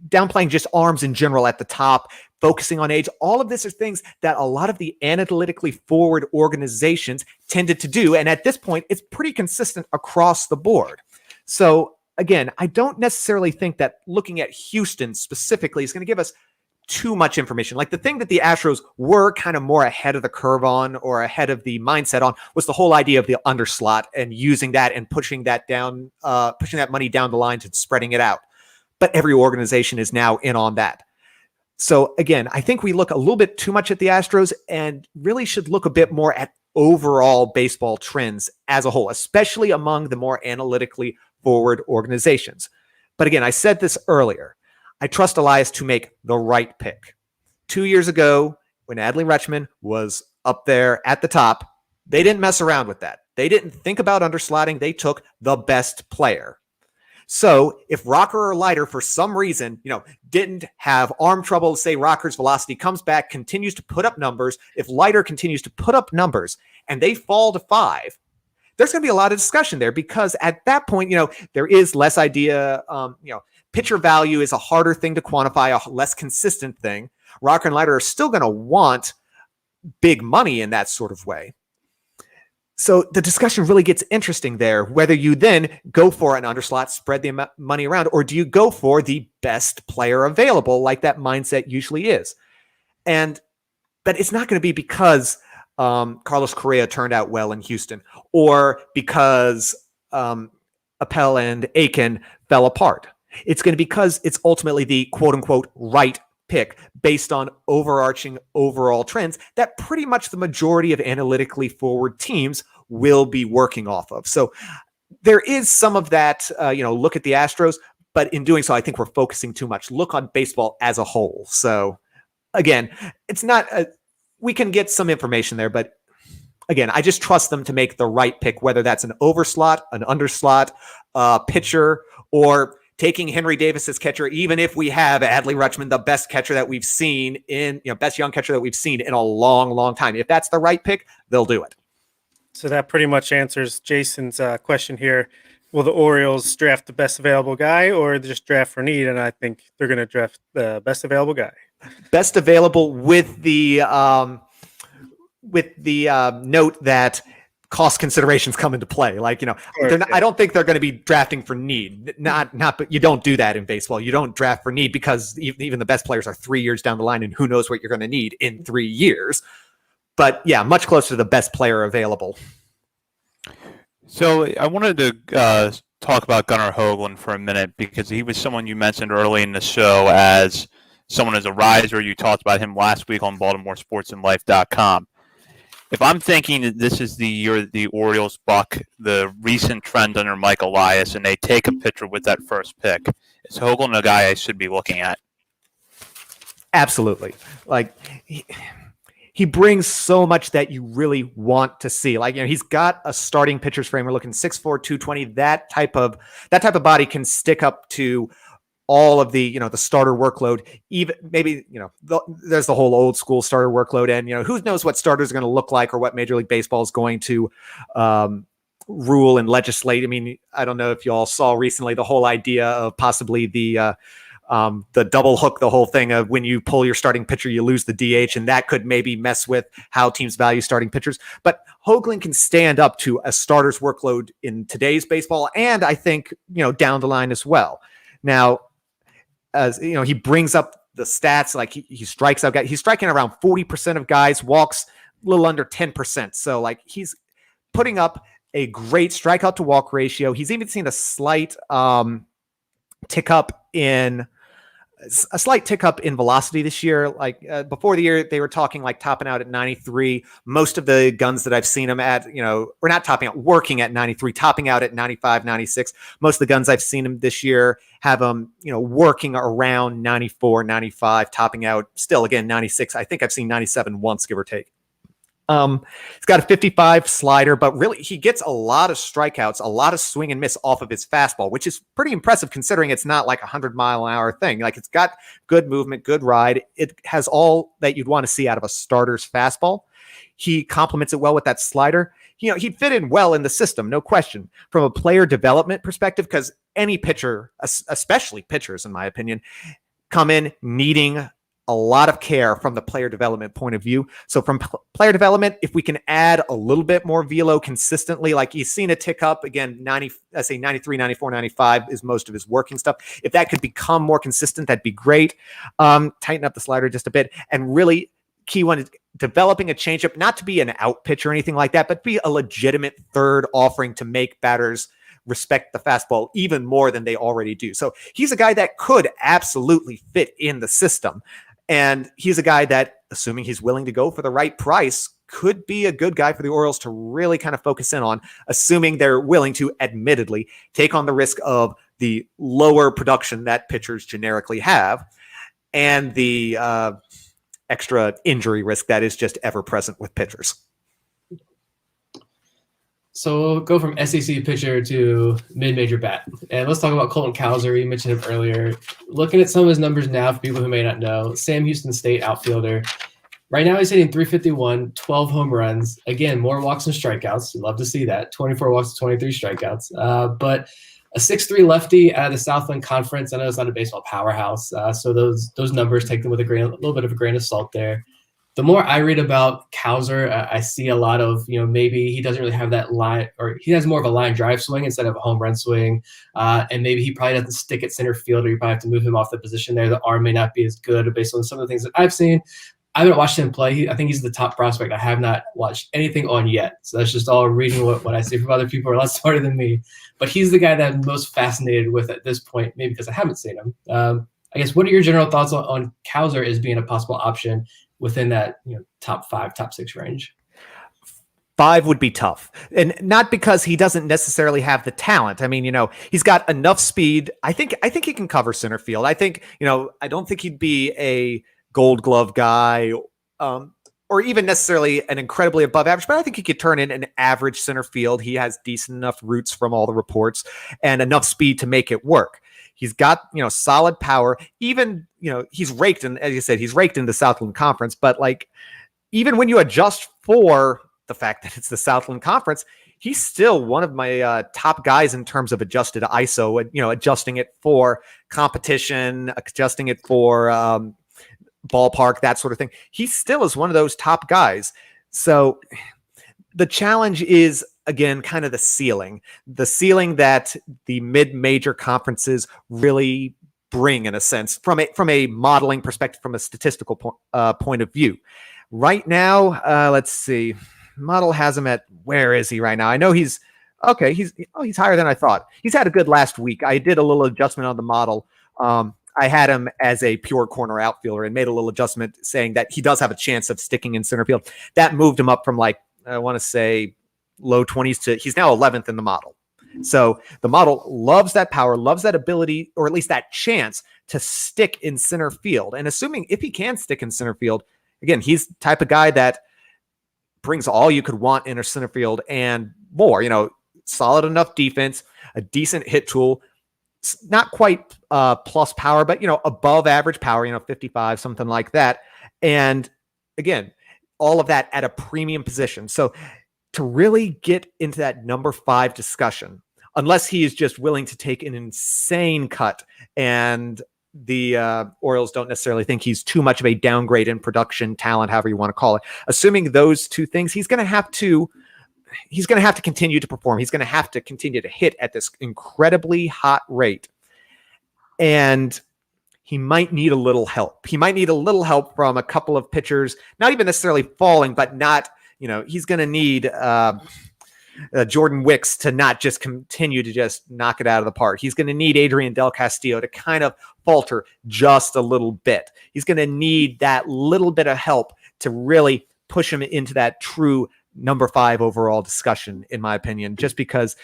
downplaying just arms in general at the top, focusing on age. All of this are things that a lot of the analytically forward organizations tended to do. And at this point, it's pretty consistent across the board. So again, I don't necessarily think that looking at Houston specifically is going to give us too much information. Like, the thing that the Astros were kind of more ahead of the curve on, or ahead of the mindset on, was the whole idea of the underslot and using that and pushing that down, pushing that money down the lines and spreading it out. But every organization is now in on that. So again, I think we look a little bit too much at the Astros and really should look a bit more at overall baseball trends as a whole, especially among the more analytically forward organizations. But again, I said this earlier, I trust Elias to make the right pick. 2 years ago, when Adley Rutschman was up there at the top, they didn't mess around with that. They didn't think about underslotting. They took the best player. So if Rocker or Leider, for some reason, didn't have arm trouble, say Rocker's velocity comes back, continues to put up numbers, if Leider continues to put up numbers and they fall to 5, there's going to be a lot of discussion there, because at that point, there is less idea, pitcher value is a harder thing to quantify, a less consistent thing. Rocker and Leider are still going to want big money in that sort of way. So the discussion really gets interesting there, whether you then go for an underslot, spread the money around, or do you go for the best player available, like that mindset usually is. But it's not going to be because Carlos Correa turned out well in Houston, or because Appel and Aiken fell apart. It's going to be because it's ultimately the quote unquote right pick based on overarching overall trends that pretty much the majority of analytically forward teams will be working off of. So there is some of that, look at the Astros, but in doing so, I think we're focusing too much. Look on baseball as a whole. So again, it's not, we can get some information there, but again, I just trust them to make the right pick, whether that's an overslot, an underslot, pitcher, or taking Henry Davis as catcher, even if we have Adley Rutschman, the best catcher that we've seen best young catcher that we've seen in a long, long time. If that's the right pick, they'll do it. So that pretty much answers Jason's question here. Will the Orioles draft the best available guy, or just draft for need? And I think they're going to draft the best available guy. Best available with the note that cost considerations come into play. Like, I don't think they're going to be drafting for need. But you don't do that in baseball. You don't draft for need, because even the best players are 3 years down the line, and who knows what you're going to need in 3 years. But yeah, much closer to the best player available. So I wanted to talk about Gunnar Hoagland for a minute, because he was someone you mentioned early in the show as someone as a riser. You talked about him last week on BaltimoreSportsAndLife.com. If I'm thinking that this is the year that the Orioles buck the recent trend under Mike Elias and they take a pitcher with that first pick, is Hoagland a guy I should be looking at? Absolutely. Like, he brings so much that you really want to see. Like, he's got a starting pitcher's frame. We're looking 6'4", 220. That type of body can stick up to all of the, the starter workload, even maybe, there's the whole old school starter workload, and, who knows what starters are going to look like, or what Major League Baseball is going to rule and legislate. I mean, I don't know if you all saw recently the whole idea of possibly the the double hook, the whole thing of when you pull your starting pitcher, you lose the DH, and that could maybe mess with how teams value starting pitchers. But Hoagland can stand up to a starter's workload in today's baseball, and I think, down the line as well. Now, as he brings up the stats, like he strikes out guys. He's striking around 40% of guys, walks a little under 10%. So like he's putting up a great strikeout to walk ratio. He's even seen a slight tick up in velocity this year. Like before the year, they were talking like topping out at 93. Most of the guns that I've seen him at, we're not topping out, working at 93, topping out at 95, 96. Most of the guns I've seen him this year have him, working around 94, 95, topping out still again 96. I think I've seen 97 once, give or take. He's got a 55 slider, but really he gets a lot of strikeouts, a lot of swing and miss off of his fastball, which is pretty impressive considering it's not like 100-mile-an-hour thing. Like it's got good movement, good ride. It has all that you'd want to see out of a starter's fastball. He complements it well with that slider. He'd fit in well in the system, no question. From a player development perspective, because any pitcher, especially pitchers, in my opinion, come in needing a lot of care from the player development point of view. So from player development, if we can add a little bit more velo consistently, like you've seen a tick up again, 93, 94, 95 is most of his working stuff. If that could become more consistent, that'd be great. Tighten up the slider just a bit, and really key one is developing a changeup, not to be an out pitch or anything like that, but be a legitimate third offering to make batters respect the fastball even more than they already do. So he's a guy that could absolutely fit in the system. And he's a guy that, assuming he's willing to go for the right price, could be a good guy for the Orioles to really kind of focus in on, assuming they're willing to, admittedly, take on the risk of the lower production that pitchers generically have and the extra injury risk that is just ever present with pitchers. So we'll go from SEC pitcher to mid-major bat. And let's talk about Colton Cowser. You mentioned him earlier. Looking at some of his numbers now, for people who may not know, Sam Houston State outfielder. Right now he's hitting 351, 12 home runs. Again, more walks and strikeouts. You'd love to see that. 24 walks to 23 strikeouts. But a 6'3 lefty out of the Southland Conference. I know it's not a baseball powerhouse. So those numbers, take them with a little bit of a grain of salt there. The more I read about Cowser, I see a lot of, maybe he doesn't really have that line, or he has more of a line drive swing instead of a home run swing. And maybe he probably doesn't stick at center field, or you probably have to move him off the position there. The arm may not be as good based on some of the things that I've seen. I haven't watched him play. I think he's the top prospect I have not watched anything on yet. So that's just all reading what I see from other people who are a lot smarter than me. But he's the guy that I'm most fascinated with at this point, maybe because I haven't seen him. I guess, what are your general thoughts on Cowser as being a possible option within that top 5, top 6 range? 5 would be tough, and not because he doesn't necessarily have the talent. I mean, he's got enough speed. I think he can cover center field. I think, I don't think he'd be a Gold Glove guy, or even necessarily an incredibly above average, but I think he could turn in an average center field. He has decent enough roots from all the reports and enough speed to make it work. He's got, solid power. Even, he's raked in, as you said, he's raked in the Southland Conference, but like, even when you adjust for the fact that it's the Southland Conference, he's still one of my top guys in terms of adjusted ISO, adjusting it for competition, adjusting it for ballpark, that sort of thing. He still is one of those top guys. So the challenge is, again, kind of the ceiling that the mid-major conferences really bring, in a sense, from a modeling perspective, from a statistical point of view. Right now, let's see. Model has him at, where is he right now? I know he's higher than I thought. He's had a good last week. I did a little adjustment on the model. I had him as a pure corner outfielder and made a little adjustment saying that he does have a chance of sticking in center field. That moved him up from, like, I want to say low 20s to, he's now 11th in the model. So the model loves that power, loves that ability, or at least that chance to stick in center field. And assuming if he can stick in center field, again, he's the type of guy that brings all you could want in a center field and more, solid enough defense, a decent hit tool, not quite plus power, but, above average power, 55, something like that. And again, all of that at a premium position. So to really get into that number 5 discussion, unless he is just willing to take an insane cut and the Orioles don't necessarily think he's too much of a downgrade in production, talent, however you want to call it. Assuming those two things, he's going to have to continue to perform. He's going to have to continue to hit at this incredibly hot rate. And he might need a little help. He might need a little help from a couple of pitchers, not even necessarily falling, but not, he's going to need Jordan Wicks to not just continue to just knock it out of the park. He's going to need Adrian Del Castillo to kind of falter just a little bit. He's going to need that little bit of help to really push him into that true number 5 overall discussion, in my opinion, just because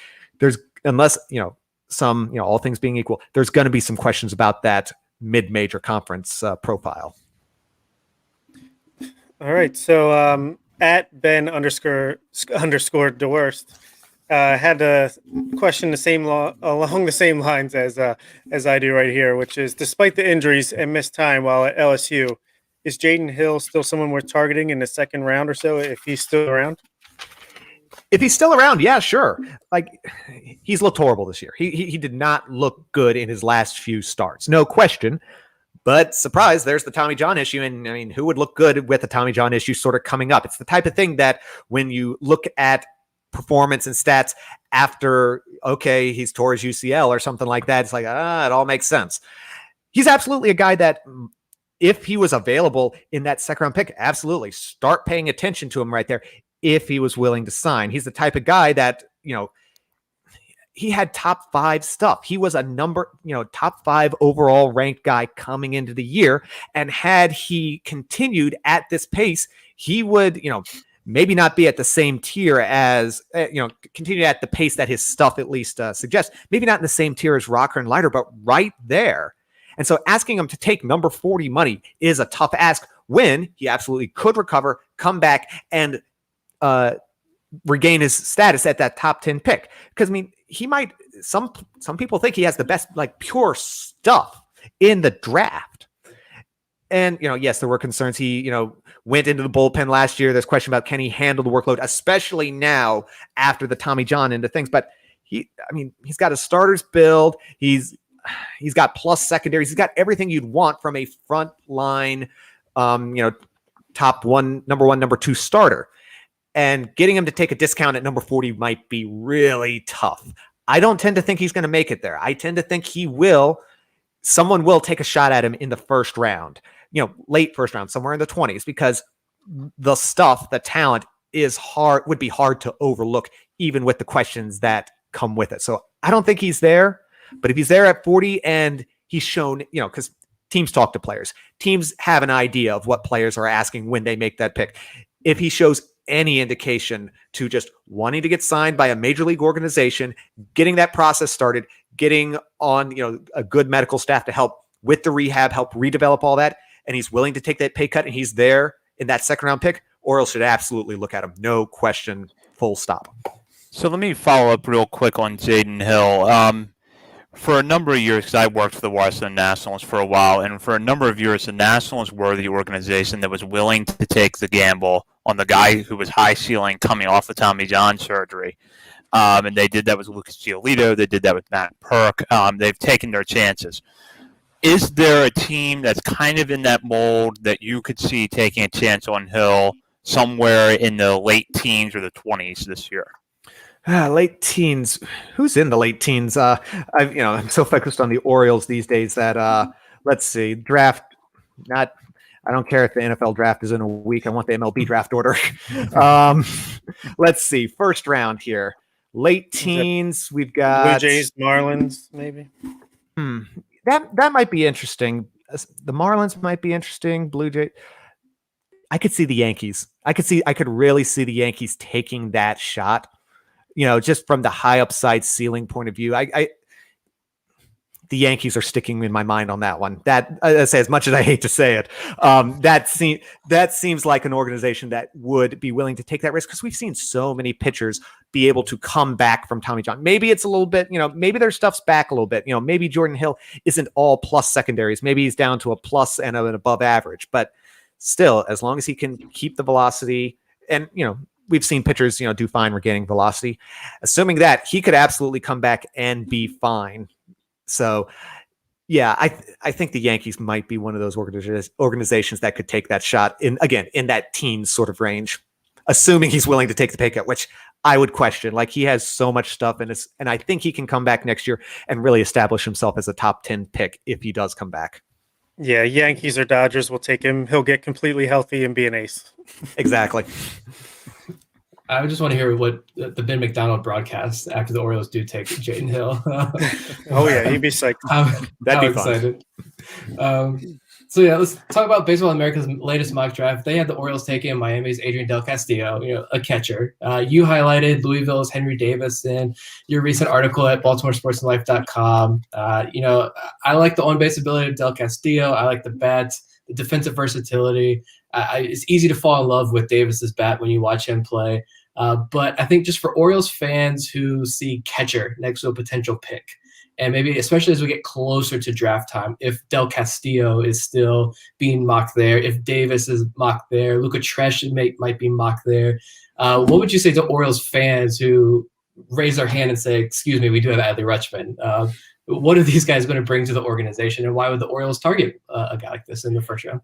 unless all things being equal, there's going to be some questions about that mid-major conference profile. All right. So at Ben __ DeWorst had a question along the same lines as I do right here, which is, despite the injuries and missed time while at LSU, is Jaden Hill still someone worth targeting in the second round or so if he's still around? If he's still around, yeah, sure. Like, he's looked horrible this year. He did not look good in his last few starts, no question. But surprise, there's the Tommy John issue. And I mean, who would look good with the Tommy John issue sort of coming up? It's the type of thing that when you look at performance and stats after, okay, he's tore his UCL or something like that, it's like, it all makes sense. He's absolutely a guy that, if he was available in that second round pick, absolutely start paying attention to him right there. If he was willing to sign, he's the type of guy that, he had top 5 stuff. He was a top 5 overall ranked guy coming into the year. And had he continued at this pace, he would, maybe not be at the same tier as, continue at the pace that his stuff at least suggests. Maybe not in the same tier as Rocker and Leider, but right there. And so asking him to take number 40 money is a tough ask when he absolutely could recover, come back, and regain his status at that top 10 pick. Because, I mean, he might, some people think he has the best, like, pure stuff in the draft. And, yes, there were concerns. He, went into the bullpen last year. There's question about, can he handle the workload, especially now after the Tommy John into things. But he's got a starter's build. He's got plus secondaries. He's got everything you'd want from a front line, top 1, number 1, number 2 starter. And getting him to take a discount at number 40 might be really tough. I don't tend to think he's going to make it there. I tend to think someone will take a shot at him in the first round, late first round, somewhere in the 20s, because the talent would be hard to overlook, even with the questions that come with it. So I don't think he's there, but if he's there at 40 and he's shown, because teams talk to players, teams have an idea of what players are asking when they make that pick. If he shows any indication to just wanting to get signed by a major league organization, getting that process started, getting on, a good medical staff to help with the rehab, help redevelop all that, and he's willing to take that pay cut and he's there in that second round pick, Orioles should absolutely look at him. No question, full stop. So let me follow up real quick on Jaden Hill. For a number of years, because I worked for the Washington Nationals for a while, and for a number of years, the Nationals were the organization that was willing to take the gamble on the guy who was high ceiling coming off of Tommy John surgery. And they did that with Lucas Giolito. They did that with Matt Perk. They've taken their chances. Is there a team that's kind of in that mold that you could see taking a chance on Hill somewhere in the late teens or the 20s this year? Late teens. Who's in the late teens? I'm so focused on the Orioles these days that let's see, draft. I don't care if the NFL draft is in a week. I want the MLB draft order. Let's see, first round here. Late teens. We've got Blue Jays, Marlins, maybe. That might be interesting. The Marlins might be interesting. Blue Jays. I could see the Yankees. I could really see the Yankees taking that shot. Just from the high upside ceiling point of view, the Yankees are sticking in my mind on that one. That, I say, as much as I hate to say it, that seems like an organization that would be willing to take that risk, because we've seen so many pitchers be able to come back from Tommy John. Maybe it's a little bit, maybe their stuff's back a little bit. Maybe Jordan Hill isn't all plus secondaries. Maybe he's down to a plus and an above average. But still, as long as he can keep the velocity and, we've seen pitchers, do fine regaining velocity. Assuming that, he could absolutely come back and be fine. So Yeah, I think the Yankees might be one of those organizations that could take that shot in that teen sort of range, assuming he's willing to take the pay cut, which I would question. Like, he has so much stuff in this, and I think he can come back next year and really establish himself as a top 10 pick if he does come back. Yeah, Yankees or Dodgers will take him. He'll get completely healthy and be an ace. Exactly. I just want to hear what the Ben McDonald broadcast after the Orioles do take Jaden Hill. Oh yeah, he'd be psyched. That'd be excited. So yeah, let's talk about Baseball America's latest mock draft. They had the Orioles taking Miami's Adrian Del Castillo, a catcher. You highlighted Louisville's Henry Davis in your recent article at BaltimoreSportsAndLife.com. I like the on-base ability of Del Castillo. I like the bat, the defensive versatility. It's easy to fall in love with Davis's bat when you watch him play. But I think just for Orioles fans who see catcher next to a potential pick, and maybe especially as we get closer to draft time, if Del Castillo is still being mocked there, if Davis is mocked there, Luca Tresh might be mocked there, what would you say to Orioles fans who raise their hand and say, excuse me, we do have Adley Rutschman? What are these guys going to bring to the organization, and why would the Orioles target a guy like this in the first round?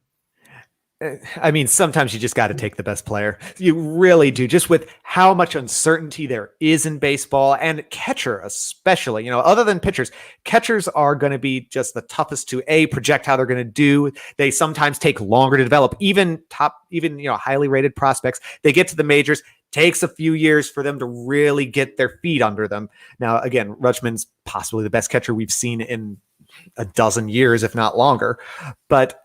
I mean, sometimes you just got to take the best player. You really do, just with how much uncertainty there is in baseball, and catcher especially. Other than pitchers, catchers are going to be just the toughest to project how they're going to do. They sometimes take longer to develop. Even highly rated prospects, they get to the majors, takes a few years for them to really get their feet under them. Now, again, Rutschman's possibly the best catcher we've seen in a dozen years, if not longer, but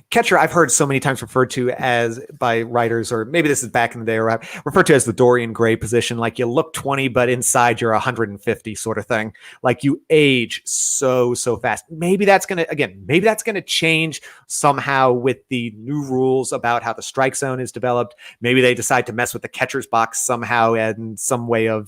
catcher, I've heard so many times referred to as by writers, or maybe this is back in the day, or referred to as the Dorian Gray position. Like, you look 20, but inside you're 150 sort of thing. Like, you age so fast. Maybe that's going to change somehow with the new rules about how the strike zone is developed. Maybe they decide to mess with the catcher's box somehow and some way of,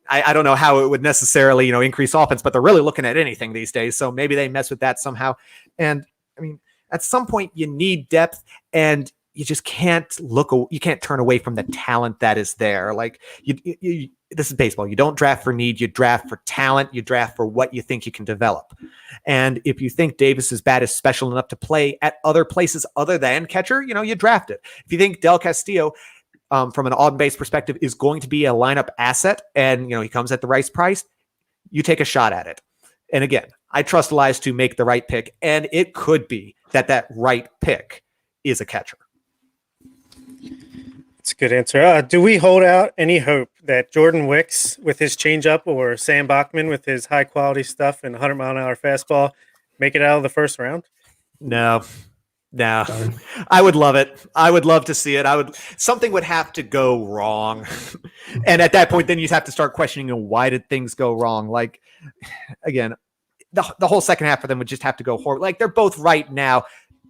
I don't know how it would necessarily, increase offense, but they're really looking at anything these days. So maybe they mess with that somehow. And I mean, at some point you need depth, and you just can't turn away from the talent that is there. Like, this is baseball. You don't draft for need. You draft for talent. You draft for what you think you can develop. And if you think Davis's bat is special enough to play at other places other than catcher, you draft it. If you think Del Castillo, from an on-base perspective, is going to be a lineup asset, and he comes at the right price, you take a shot at it. And again, I trust Elias to make the right pick, and it could be that right pick is a catcher. That's a good answer. Do we hold out any hope that Jordan Wicks with his changeup, or Sam Bachman with his high-quality stuff and 100-mile-an-hour fastball, make it out of the first round? No. I would love it. I would love to see it. Something would have to go wrong. And at that point, then you'd have to start questioning, why did things go wrong? Like, again, the whole second half of them would just have to go horrible. Like, they're both right now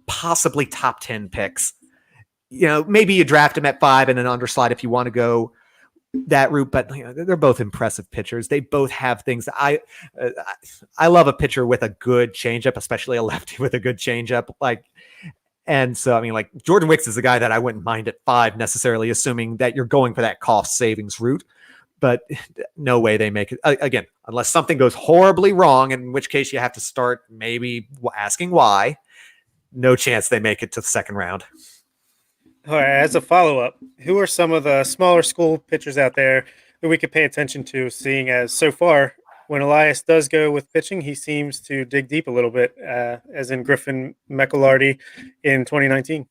possibly top 10 picks. Maybe you draft them at 5 and an underslide if you want to go that route, but they're both impressive pitchers. They both have things. I love a pitcher with a good changeup, especially a lefty with a good changeup. And so, Jordan Wicks is a guy that I wouldn't mind at 5 necessarily, assuming that you're going for that cost savings route. But no way they make it. Again, unless something goes horribly wrong, in which case you have to start maybe asking why. No chance they make it to the second round. All right, as a follow-up, who are some of the smaller school pitchers out there that we could pay attention to, seeing as so far, when Elias does go with pitching, he seems to dig deep a little bit, as in Griffin McElhardy in 2019?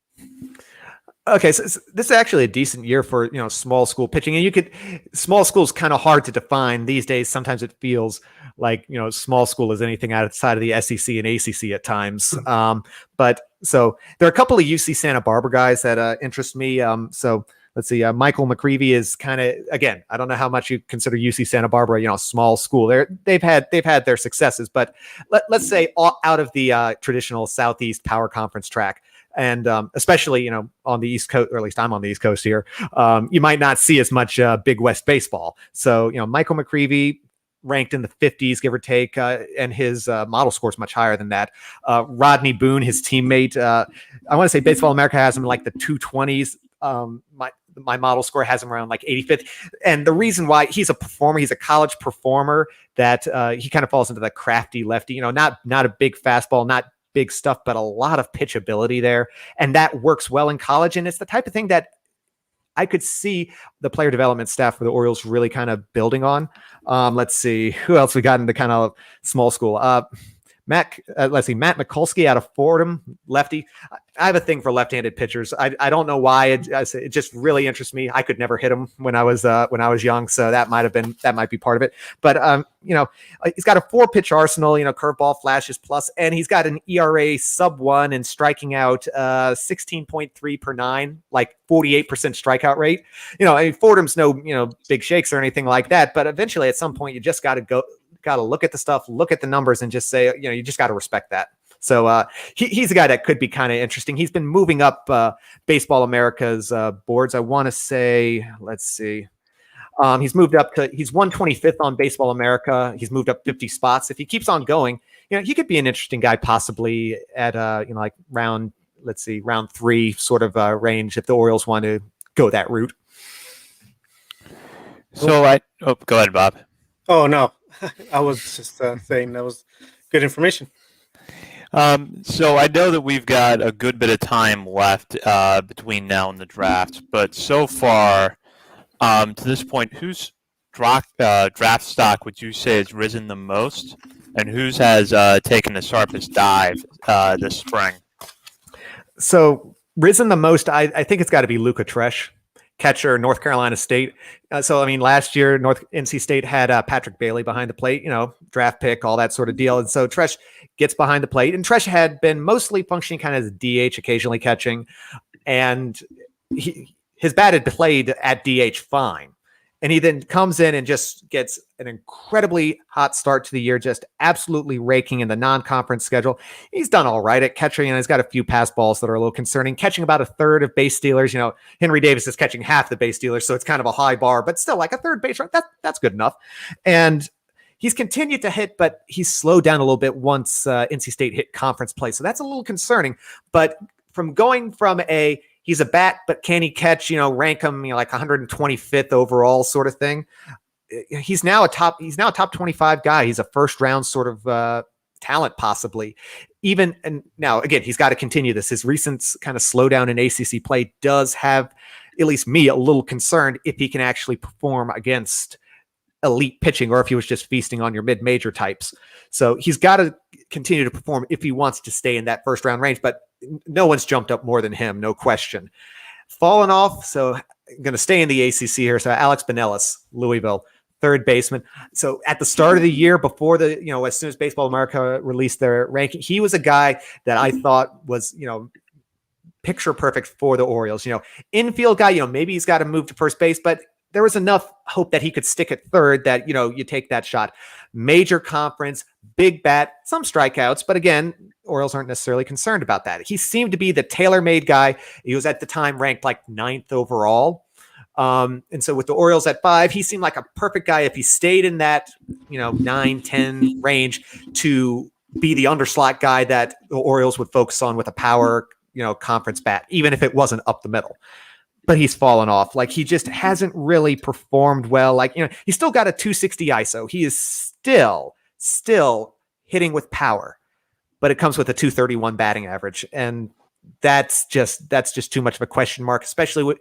Okay, so this is actually a decent year for small school pitching, and small school is kind of hard to define these days. Sometimes it feels like small school is anything outside of the SEC and ACC at times. But so there are a couple of UC Santa Barbara guys that interest me. So let's see, Michael McCreevy is kind of, again, I don't know how much you consider UC Santa Barbara, small school. They've had their successes, but let's say out of the traditional Southeast Power Conference track. And especially, on the East Coast, or at least I'm on the East Coast here, you might not see as much Big West baseball. So, Michael McCreevy ranked in the 50s, give or take, and his model score is much higher than that. Rodney Boone, his teammate, I want to say Baseball America has him in like the 220s. The my model score has him around like 85th. And the reason why he's a performer, he's a college performer that he kind of falls into the crafty lefty, not a big fastball, not big stuff, but a lot of pitchability there. And that works well in college. And it's the type of thing that I could see the player development staff for the Orioles really kind of building on. Let's see who else we got in the kind of small school. Matt Mikulski out of Fordham, lefty. I have a thing for left-handed pitchers. I don't know why. It just really interests me. I could never hit him when I was young, so that might be part of it. But he's got a 4-pitch arsenal. Curveball, flashes plus, and he's got an ERA sub-1 and striking out 16.3 per 9, like 48% strikeout rate. Fordham's no big shakes or anything like that. But eventually, at some point, you just got to look at the stuff, look at the numbers, and just say, you just got to respect that. So he's a guy that could be kind of interesting. He's been moving up Baseball America's boards. I want to say, let's see. He's moved up to, he's 125th on Baseball America. He's moved up 50 spots. If he keeps on going, he could be an interesting guy possibly at, like round 3 sort of range if the Orioles want to go that route. So go ahead, Bob. Oh, no. I was just saying that was good information. So I know that we've got a good bit of time left between now and the draft, but so far to this point, whose draft stock would you say has risen the most, and whose has taken the sharpest dive this spring? So risen the most, I think it's got to be Luca Tresh, catcher, North Carolina State. Last year, NC State had Patrick Bailey behind the plate, draft pick, all that sort of deal. And so Tresh gets behind the plate. And Tresh had been mostly functioning kind of as DH, occasionally catching. And his bat had played at DH fine. And he then comes in and just gets an incredibly hot start to the year, just absolutely raking in the non-conference schedule. He's done all right at catching, and he's got a few pass balls that are a little concerning, catching about a third of base stealers. Henry Davis is catching half the base stealers, so it's kind of a high bar, but still like a third base run, that's good enough. And he's continued to hit, but he's slowed down a little bit once NC State hit conference play. So that's a little concerning. But from going from he's a bat, but can he catch, rank him, like 125th overall sort of thing. He's now a top 25 guy. He's a first round sort of talent, possibly. And now again, he's got to continue this. His recent kind of slowdown in ACC play does have at least me a little concerned if he can actually perform against elite pitching, or if he was just feasting on your mid-major types. So he's got to continue to perform if he wants to stay in that first round range, but no one's jumped up more than him, no question. Fallen off, so I'm going to stay in the ACC here. So Alex Benellis, Louisville, third baseman. So at the start of the year, before as soon as Baseball America released their ranking, he was a guy that I thought was, picture perfect for the Orioles. Infield guy, maybe he's got to move to first base, but there was enough hope that he could stick at third that, you take that shot. Major conference, big bat, some strikeouts, but again, Orioles aren't necessarily concerned about that. He seemed to be the tailor-made guy. He was at the time ranked like 9th overall. And so with the Orioles at 5, he seemed like a perfect guy if he stayed in that, 9-10 range to be the underslot guy that the Orioles would focus on with a power, conference bat, even if it wasn't up the middle. But he's fallen off. Like, he just hasn't really performed well. Like, he's still got a 260 ISO. He is still hitting with power, but it comes with a 231 batting average. And that's just too much of a question mark, especially with,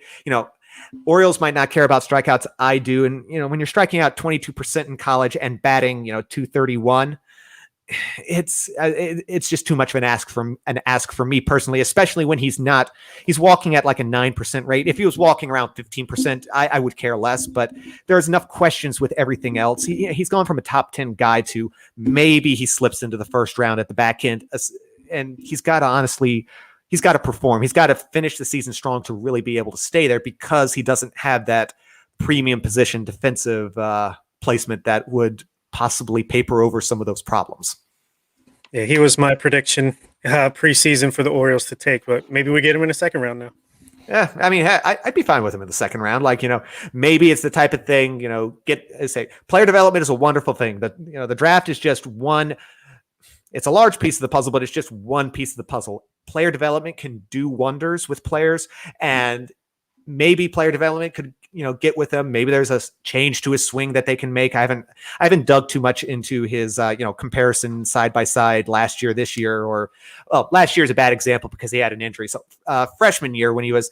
Orioles might not care about strikeouts. I do. And, when you're striking out 22% in college and batting, 231, it's just too much of an ask for me personally, especially when he's walking at like a 9% rate. If he was walking around 15%, I would care less, but there's enough questions with everything else. He's gone from a top 10 guy to maybe he slips into the first round at the back end. And he's got to perform. He's got to finish the season strong to really be able to stay there, because he doesn't have that premium position defensive placement that would possibly paper over some of those problems. Yeah, he was my prediction preseason for the Orioles to take, but maybe we get him in the second round now. Yeah, I'd be fine with him in the second round. Like, maybe it's the type of thing, player development is a wonderful thing. The draft is just one. It's a large piece of the puzzle, but it's just one piece of the puzzle. Player development can do wonders with players, and maybe player development could, get with him. Maybe there's a change to his swing that they can make. I haven't dug too much into his, comparison side by side last year, this year, or last year is a bad example because he had an injury. So freshman year when he was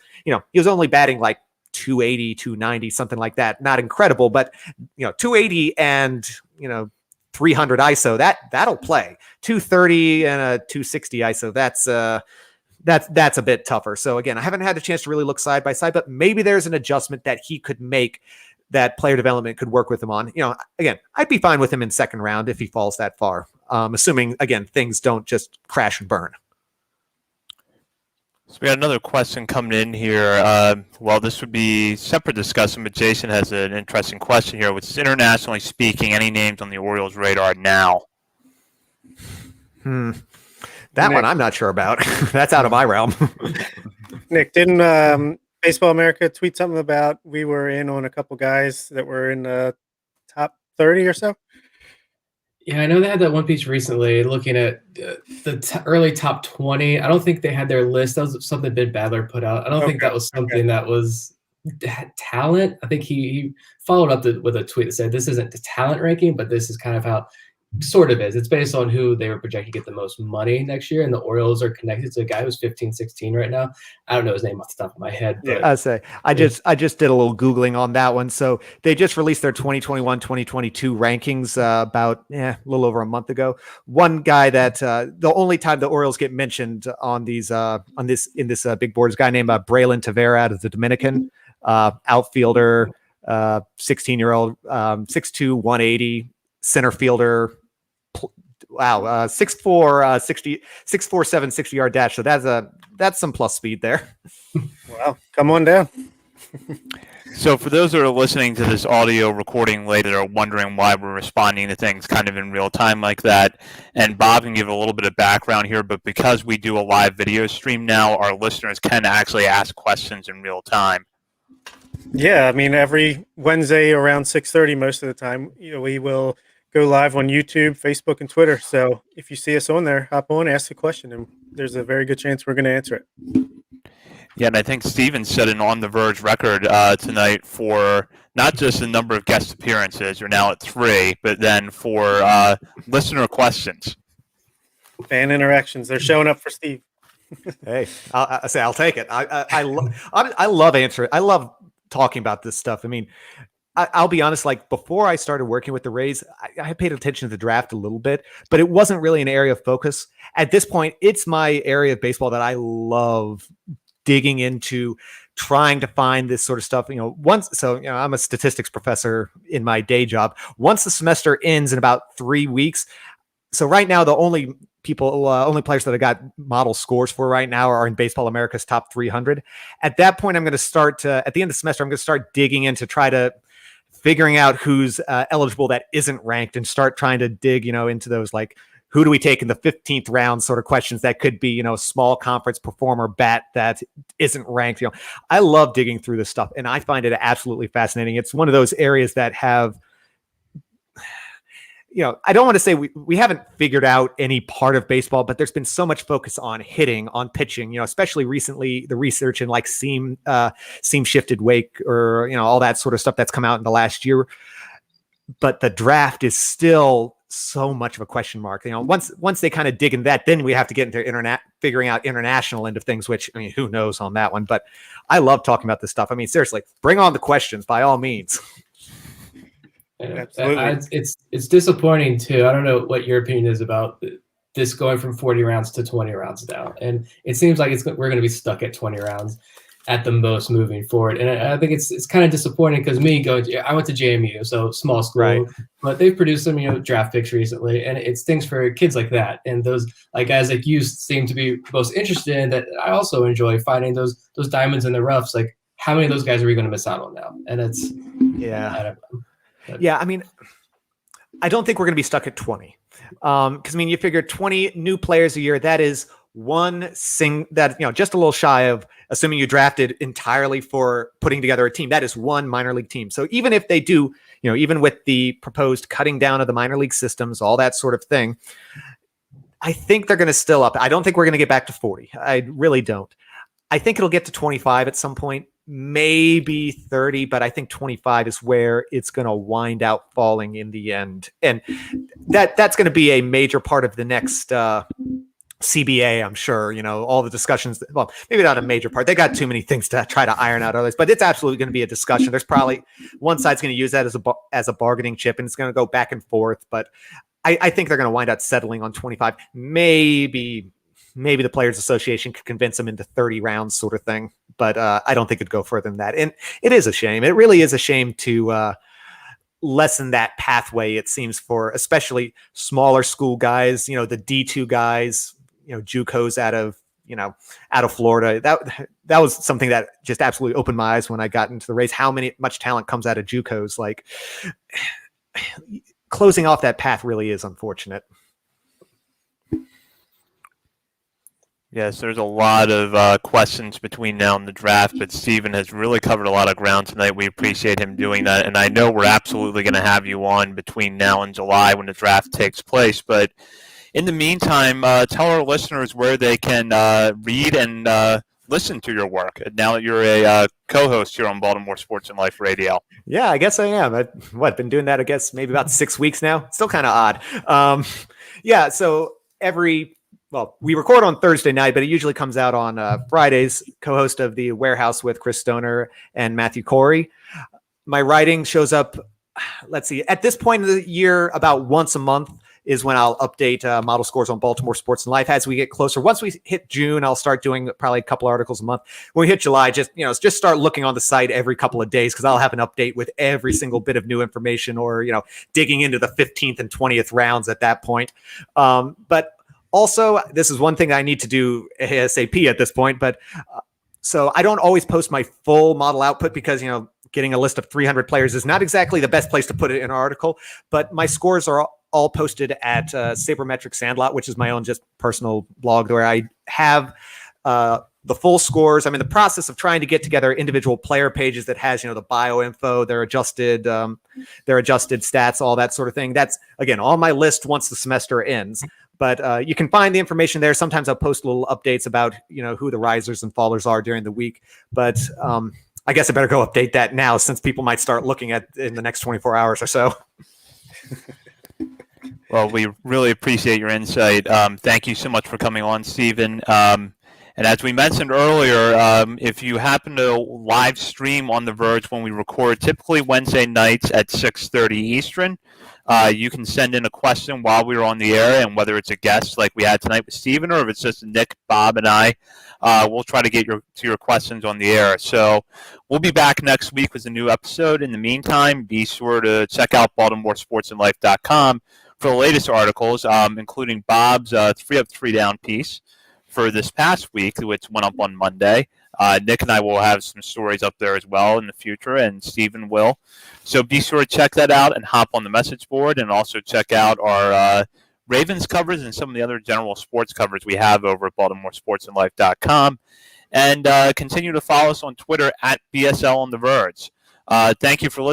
only batting like 280, 290, something like that. Not incredible, but 280 and 300 ISO, that'll play. 230 and a 260 ISO, that's a bit tougher. So again, I haven't had a chance to really look side by side, but maybe there's an adjustment that he could make that player development could work with him on. Again, I'd be fine with him in second round if he falls that far, assuming again things don't just crash and burn. So we got another question coming in here. Well, this would be separate discussion, but Jason has an interesting question here, which is internationally speaking, any names on the Orioles radar now? That one I'm not sure about. That's out of my realm. Nick, didn't Baseball America tweet something about we were in on a couple guys that were in the top 30 or so? Yeah, I know they had that one piece recently looking at the early top 20. I don't think they had their list. That was something Ben Badler put out. I don't think that was something that was talent. I think he followed up with a tweet that said, this isn't the talent ranking, but this is kind of how sort of is. It's based on who they were projected to get the most money next year, and the Orioles are connected to a guy who's 15, 16 right now. I don't know his name off the top of my head. But I just did a little Googling on that one. So they just released their 2021, 2022 rankings about a little over a month ago. One guy that the only time the Orioles get mentioned on these in this big board is a guy named Braylon Tavera out of the Dominican, outfielder, 16-year-old, 6'2", 180, center fielder. Wow, 6'4", 6'4", 60-yard dash. So that's some plus speed there. Wow, come on down. So for those that are listening to this audio recording later, they're wondering why we're responding to things kind of in real time like that. And Bob can give a little bit of background here, but because we do a live video stream now, our listeners can actually ask questions in real time. Yeah, I mean, every Wednesday around 6:30 most of the time, we will go live on YouTube, Facebook, and Twitter. So if you see us on there, hop on, ask a question, and there's a very good chance we're going to answer it. Yeah, and I think Steven set an on the Verge record tonight for not just the number of guest appearances, you're now at 3, but then for listener questions. Fan interactions, they're showing up for Steve. Hey, I'll take it. I love answering. I love talking about this stuff. I mean, I'll be honest, like before I started working with the Rays, I paid attention to the draft a little bit, but it wasn't really an area of focus. At this point, it's my area of baseball that I love digging into, trying to find this sort of stuff. I'm a statistics professor in my day job. Once the semester ends in about 3 weeks. So right now, the only players that I got model scores for right now are in Baseball America's top 300. At that point, I'm going to start at the end of the semester, I'm going to start digging into figuring out who's eligible that isn't ranked and start trying to dig, into those, like, who do we take in the 15th round sort of questions that could be, small conference performer bat that isn't ranked. I love digging through this stuff and I find it absolutely fascinating. It's one of those areas that have, I don't want to say we haven't figured out any part of baseball, but there's been so much focus on hitting, on pitching, especially recently the research in like seam shifted wake or, all that sort of stuff that's come out in the last year. But the draft is still so much of a question mark. Once they kind of dig in that, then we have to get into figuring out international end of things, which, I mean, who knows on that one, but I love talking about this stuff. I mean, seriously, bring on the questions by all means. Absolutely. It's disappointing too. I don't know what your opinion is about this going from 40 rounds to 20 rounds now, and it seems like we're going to be stuck at 20 rounds at the most moving forward. And I think it's kind of disappointing because I went to JMU, so small school, right, but they've produced some draft picks recently, and it's things for kids like that, and those like guys like you seem to be most interested in. That I also enjoy finding those diamonds in the roughs. Like, how many of those guys are we going to miss out on now? And it's I don't know. Yeah, I mean, I don't think we're going to be stuck at 20. Because, I mean, you figure 20 new players a year, that is just a little shy of, assuming you drafted entirely for putting together a team, that is one minor league team. So even if they do, even with the proposed cutting down of the minor league systems, all that sort of thing, I think they're going to still up. I don't think we're going to get back to 40. I really don't. I think it'll get to 25 at some point. maybe 30, but I think 25 is where it's going to wind out falling in the end. And that's going to be a major part of the next CBA, I'm sure. All the discussions, well, maybe not a major part. They got too many things to try to iron out others, but it's absolutely going to be a discussion. There's probably one side's going to use that as a bargaining chip, and it's going to go back and forth. But I think they're going to wind up settling on 25. Maybe the Players Association could convince them into 30 rounds sort of thing. But I don't think it'd go further than that. And it is a shame. It really is a shame to lessen that pathway, it seems, for especially smaller school guys, the D2 guys, JUCOs out of Florida. That was something that just absolutely opened my eyes when I got into the race. How much talent comes out of JUCOs? Like, closing off that path really is unfortunate. Yes, there's a lot of questions between now and the draft, but Stephen has really covered a lot of ground tonight. We appreciate him doing that, and I know we're absolutely going to have you on between now and July when the draft takes place. But in the meantime, tell our listeners where they can read and listen to your work now that you're a co-host here on Baltimore Sports and Life Radio. Yeah, I guess I am. I've been doing that, I guess, maybe about 6 weeks now. Still kind of odd. So we record on Thursday night, but it usually comes out on Fridays. Co-host of The Warehouse with Chris Stoner and Matthew Corey. My writing shows up, let's see, at this point of the year, about once a month is when I'll update model scores on Baltimore Sports and Life as we get closer. Once we hit June, I'll start doing probably a couple articles a month. When we hit July, just start looking on the site every couple of days because I'll have an update with every single bit of new information or, digging into the 15th and 20th rounds at that point. But also, this is one thing I need to do ASAP at this point, but so I don't always post my full model output because, getting a list of 300 players is not exactly the best place to put it in an article, but my scores are all posted at Sabermetric Sandlot, which is my own just personal blog where I have the full scores. I'm in the process of trying to get together individual player pages that has, the bio info, their adjusted stats, all that sort of thing. That's, again, on my list once the semester ends. But you can find the information there. Sometimes I'll post little updates about, who the risers and fallers are during the week. But I guess I better go update that now since people might start looking at in the next 24 hours or so. Well, we really appreciate your insight. Thank you so much for coming on, Stephen. And as we mentioned earlier, if you happen to live stream on The Verge when we record, typically Wednesday nights at 6:30 Eastern, you can send in a question while we're on the air, and whether it's a guest like we had tonight with Stephen or if it's just Nick, Bob, and I, we'll try to get to your questions on the air. So we'll be back next week with a new episode. In the meantime, be sure to check out BaltimoreSportsAndLife.com for the latest articles, including Bob's 3 Up, 3 Down piece for this past week, which went up on Monday. Nick and I will have some stories up there as well in the future, and Stephen will. So be sure to check that out and hop on the message board, and also check out our Ravens covers and some of the other general sports covers we have over at BaltimoreSportsAndLife.com. And continue to follow us on Twitter at BSL on The Verge. Thank you for listening.